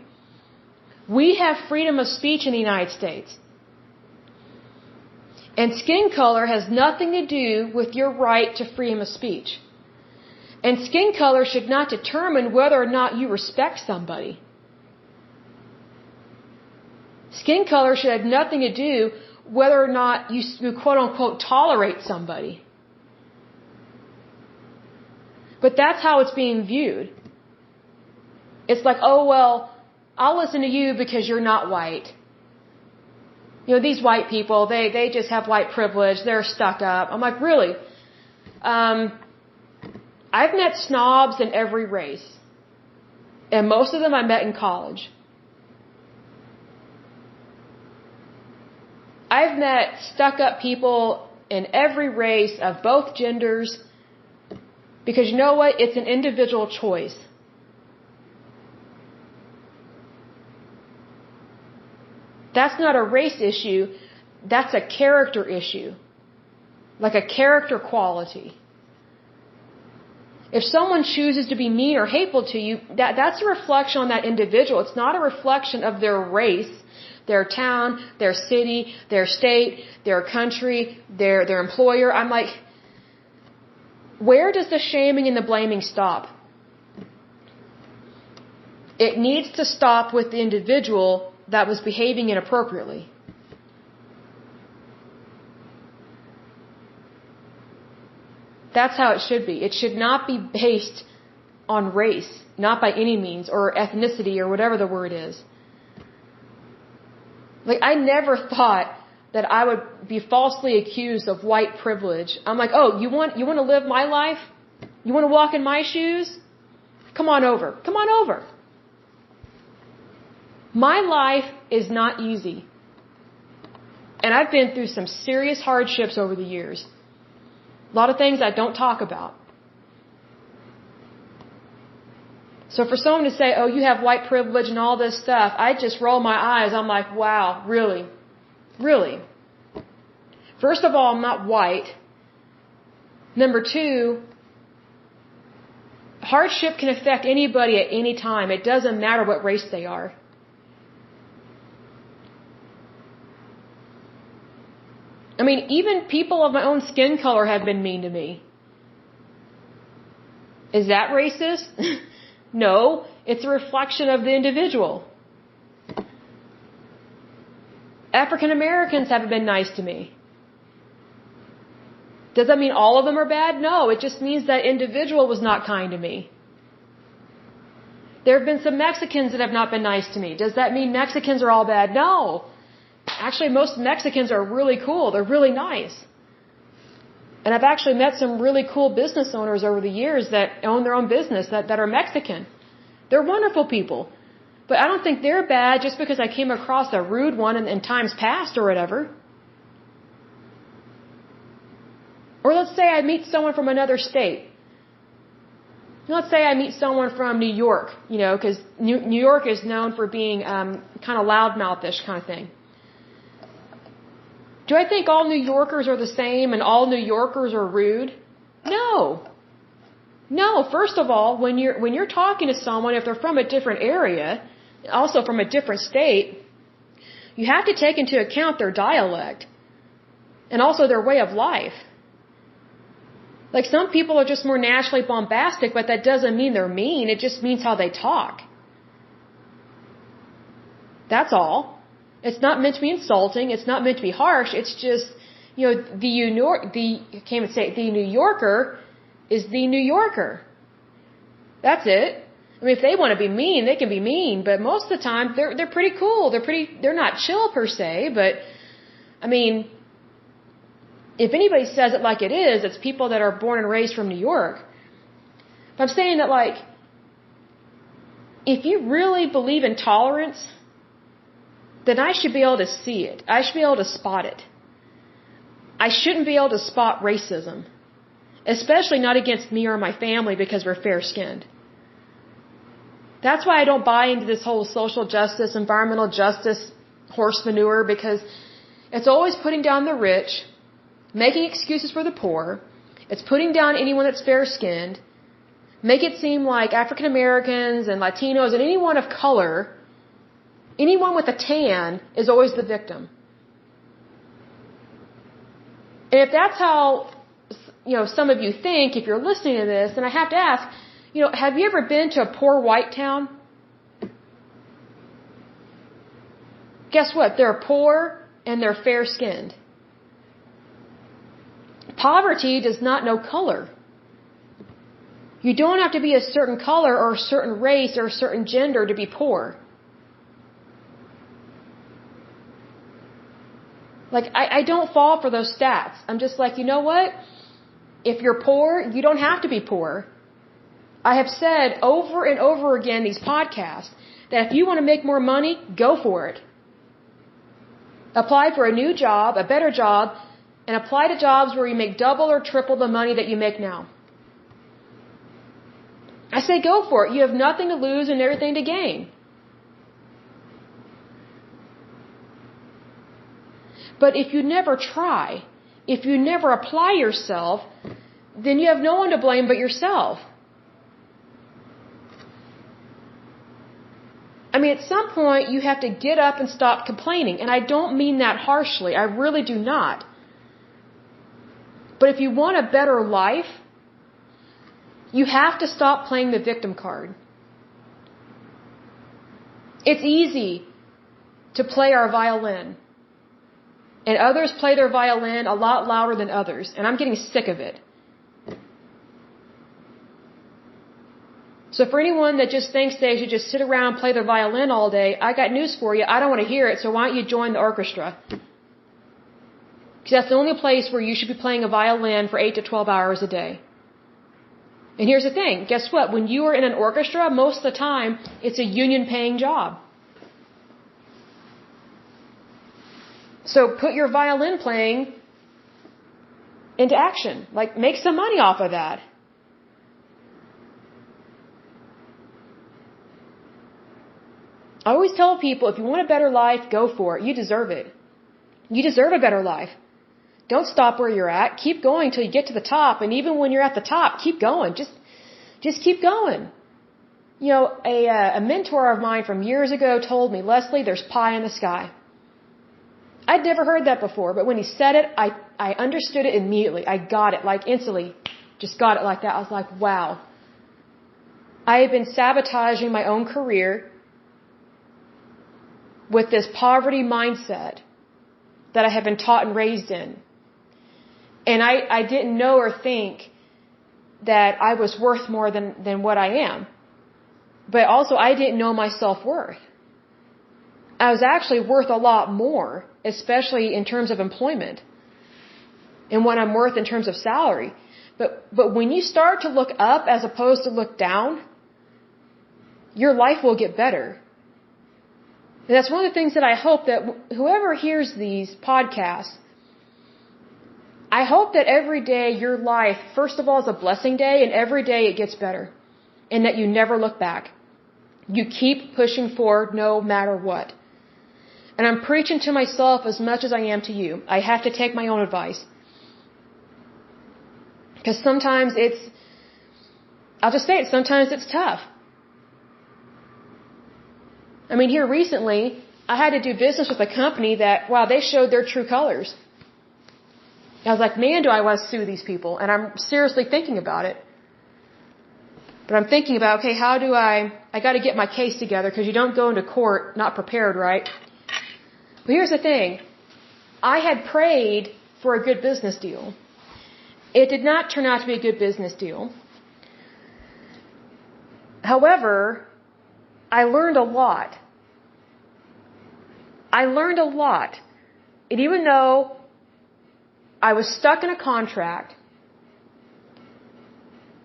S1: We have freedom of speech in the United States. And skin color has nothing to do with your right to freedom of speech. And skin color should not determine whether or not you respect somebody. Skin color should have nothing to do whether or not you quote unquote tolerate somebody. But that's how it's being viewed. It's like, oh, well, I'll listen to you because you're not white. You know, these white people, they just have white privilege. They're stuck up. I'm like, really? I've met snobs in every race. And most of them I met in college. I've met stuck-up people in every race of both genders because you know what? It's an individual choice. That's not a race issue. That's a character issue. Like a character quality. If someone chooses to be mean or hateful to you, that's a reflection on that individual. It's not a reflection of their race, their town, their city, their state, their country, their employer. I'm like, where does the shaming and the blaming stop? It needs to stop with the individual that was behaving inappropriately. That's how it should be. It should not be based on race, not by any means, or ethnicity, or whatever the word is. Like, I never thought that I would be falsely accused of white privilege. I'm like, oh, you want to live my life? You want to walk in my shoes? Come on over. Come on over. My life is not easy. And I've been through some serious hardships over the years. A lot of things I don't talk about. So for someone to say, oh, you have white privilege and all this stuff, I just roll my eyes. I'm like, wow, really? Really? First of all, I'm not white. Number two, hardship can affect anybody at any time. It doesn't matter what race they are. I mean, even people of my own skin color have been mean to me. Is that racist? No, it's a reflection of the individual. African Americans haven't been nice to me. Does that mean all of them are bad? No, it just means that individual was not kind to me. There have been some Mexicans that have not been nice to me. Does that mean Mexicans are all bad? No. Actually, most Mexicans are really cool. They're really nice. And I've actually met some really cool business owners over the years that own their own business that are Mexican. They're wonderful people. But I don't think they're bad just because I came across a rude one in times past or whatever. Or let's say I meet someone from another state. Let's say I meet someone from New York, because New York is known for being kind of loudmouthish kind of thing. Do I think all New Yorkers are the same and all New Yorkers are rude? No. No, first of all, when you're talking to someone, if they're from a different area, also from a different state, you have to take into account their dialect and also their way of life. Like, some people are just more naturally bombastic, but that doesn't mean they're mean. It just means how they talk. That's all. It's not meant to be insulting. It's not meant to be harsh. It's just, the New Yorker is the New Yorker. That's it. I mean, if they want to be mean, they can be mean, but most of the time they're pretty cool. They're not chill per se, but I mean, if anybody says it like it is, it's people that are born and raised from New York. But I'm saying that, like, if you really believe in tolerance, then I should be able to see it. I should be able to spot it. I shouldn't be able to spot racism, especially not against me or my family because we're fair-skinned. That's why I don't buy into this whole social justice, environmental justice, horse manure, because it's always putting down the rich, making excuses for the poor. It's putting down anyone that's fair-skinned, make it seem like African Americans and Latinos and anyone of color, anyone with a tan is always the victim. And if that's how, some of you think, if you're listening to this, then I have to ask, have you ever been to a poor white town? Guess what? They're poor and they're fair-skinned. Poverty does not know color. You don't have to be a certain color or a certain race or a certain gender to be poor. Like, I don't fall for those stats. I'm just like, you know what? If you're poor, you don't have to be poor. I have said over and over again in these podcasts that if you want to make more money, go for it. Apply for a new job, a better job, and apply to jobs where you make double or triple the money that you make now. I say go for it. You have nothing to lose and everything to gain. But if you never try, if you never apply yourself, then you have no one to blame but yourself. I mean, at some point, you have to get up and stop complaining. And I don't mean that harshly. I really do not. But if you want a better life, you have to stop playing the victim card. It's easy to play our violin. And others play their violin a lot louder than others. And I'm getting sick of it. So for anyone that just thinks they should just sit around and play their violin all day, I got news for you. I don't want to hear it, so why don't you join the orchestra? Because that's the only place where you should be playing a violin for 8 to 12 hours a day. And here's the thing. Guess what? When you are in an orchestra, most of the time, it's a union-paying job. So put your violin playing into action. Like, make some money off of that. I always tell people, if you want a better life, go for it. You deserve it. You deserve a better life. Don't stop where you're at. Keep going till you get to the top. And even when you're at the top, keep going. Just keep going. A mentor of mine from years ago told me, Lesley, there's pie in the sky. I'd never heard that before, but when he said it, I understood it immediately. I got it, like instantly. Just got it like that. I was like, wow. I have been sabotaging my own career with this poverty mindset that I have been taught and raised in. And I didn't know or think that I was worth more than what I am. But also I didn't know my self-worth. I was actually worth a lot more, especially in terms of employment and what I'm worth in terms of salary. But when you start to look up as opposed to look down, your life will get better. And that's one of the things that I hope that whoever hears these podcasts, I hope that every day your life, first of all, is a blessing day, and every day it gets better. And that you never look back. You keep pushing forward no matter what. And I'm preaching to myself as much as I am to you. I have to take my own advice. Because sometimes I'll just say it, sometimes it's tough. I mean, here recently, I had to do business with a company that, wow, they showed their true colors. I was like, man, do I want to sue these people? And I'm seriously thinking about it. But I'm thinking about, okay, how do I got to get my case together, because you don't go into court not prepared, right? But here's the thing. I had prayed for a good business deal. It did not turn out to be a good business deal. However, I learned a lot. And even though I was stuck in a contract,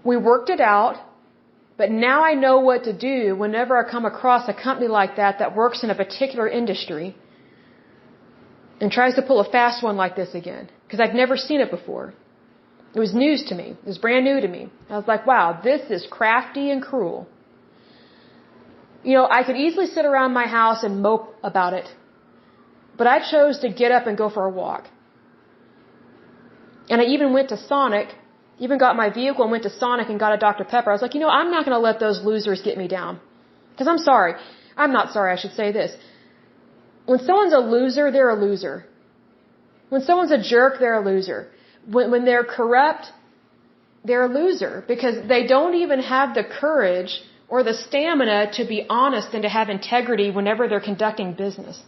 S1: we worked it out, but now I know what to do whenever I come across a company like that works in a particular industry and tries to pull a fast one like this again, because I'd never seen it before. It was news to me. It was brand new to me. I was like, wow, this is crafty and cruel. I could easily sit around my house and mope about it, but I chose to get up and go for a walk. And I even went to Sonic, even got my vehicle and went to Sonic and got a Dr. Pepper. I was like, I'm not going to let those losers get me down. Because I'm sorry. I'm not sorry, I should say this. When someone's a loser, they're a loser. When someone's a jerk, they're a loser. When they're corrupt, they're a loser because they don't even have the courage or the stamina to be honest and to have integrity whenever they're conducting business.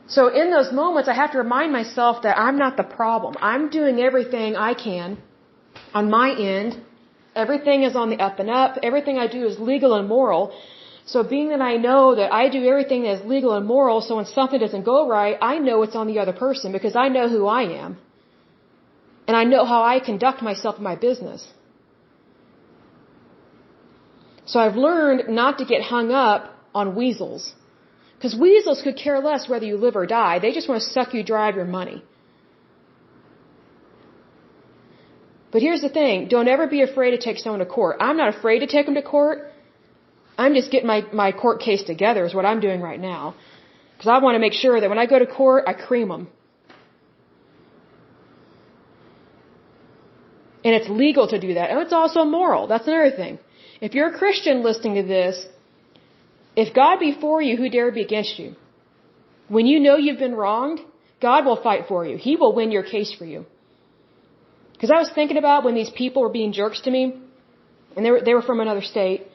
S1: So in those moments, I have to remind myself that I'm not the problem. I'm doing everything I can on my end. Everything is on the up and up. Everything I do is legal and moral. So being that I know that I do everything that is legal and moral, so when something doesn't go right, I know it's on the other person because I know who I am. And I know how I conduct myself in my business. So I've learned not to get hung up on weasels. Because weasels could care less whether you live or die. They just want to suck you dry of your money. But here's the thing. Don't ever be afraid to take someone to court. I'm not afraid to take them to court. I'm just getting my court case together is what I'm doing right now. Because I want to make sure that when I go to court, I cream them. And it's legal to do that. And it's also moral. That's another thing. If you're a Christian listening to this, if God be for you, who dare be against you? When you know you've been wronged, God will fight for you. He will win your case for you. Because I was thinking about when these people were being jerks to me, and they were from another state.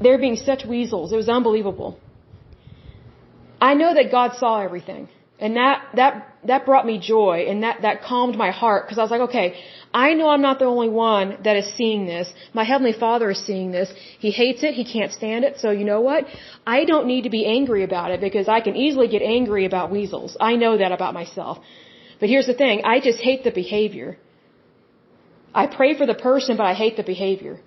S1: They were being such weasels. It was unbelievable. I know that God saw everything. And that brought me joy, and that calmed my heart, because I was like, okay, I know I'm not the only one that is seeing this. My Heavenly Father is seeing this. He hates it. He can't stand it. So you know what? I don't need to be angry about it, because I can easily get angry about weasels. I know that about myself. But here's the thing. I just hate the behavior. I pray for the person, but I hate the behavior.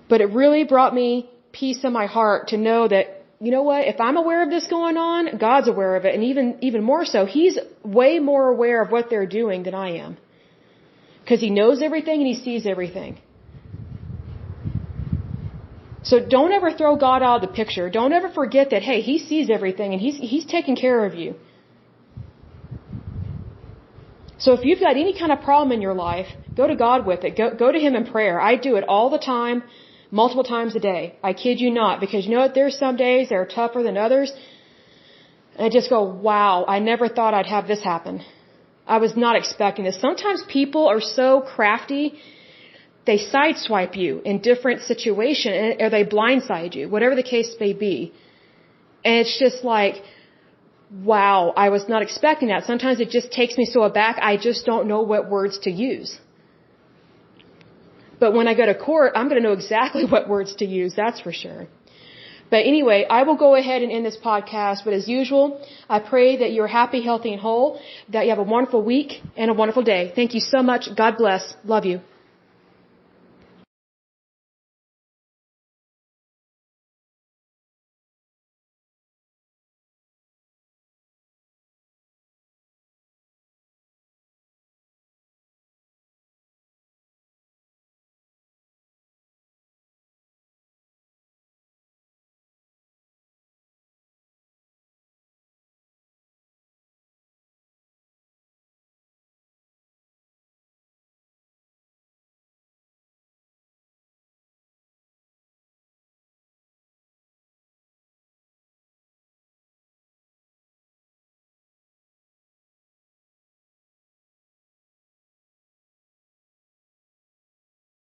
S1: But it really brought me peace in my heart to know that, you know what, if I'm aware of this going on, God's aware of it. And even more so, He's way more aware of what they're doing than I am. Because He knows everything and He sees everything. So don't ever throw God out of the picture. Don't ever forget that, hey, He sees everything and He's taking care of you. So if you've got any kind of problem in your life, go to God with it. Go to Him in prayer. I do it all the time. Multiple times a day. I kid you not. Because you know what? There's some days that are tougher than others. And I just go, wow, I never thought I'd have this happen. I was not expecting this. Sometimes people are so crafty, they sideswipe you in different situations, or they blindside you, whatever the case may be. And it's just like, wow, I was not expecting that. Sometimes it just takes me so aback, I just don't know what words to use. But when I go to court, I'm going to know exactly what words to use, that's for sure. But anyway, I will go ahead and end this podcast. But as usual, I pray that you're happy, healthy, and whole, that you have a wonderful week and a wonderful day. Thank you so much. God bless. Love you.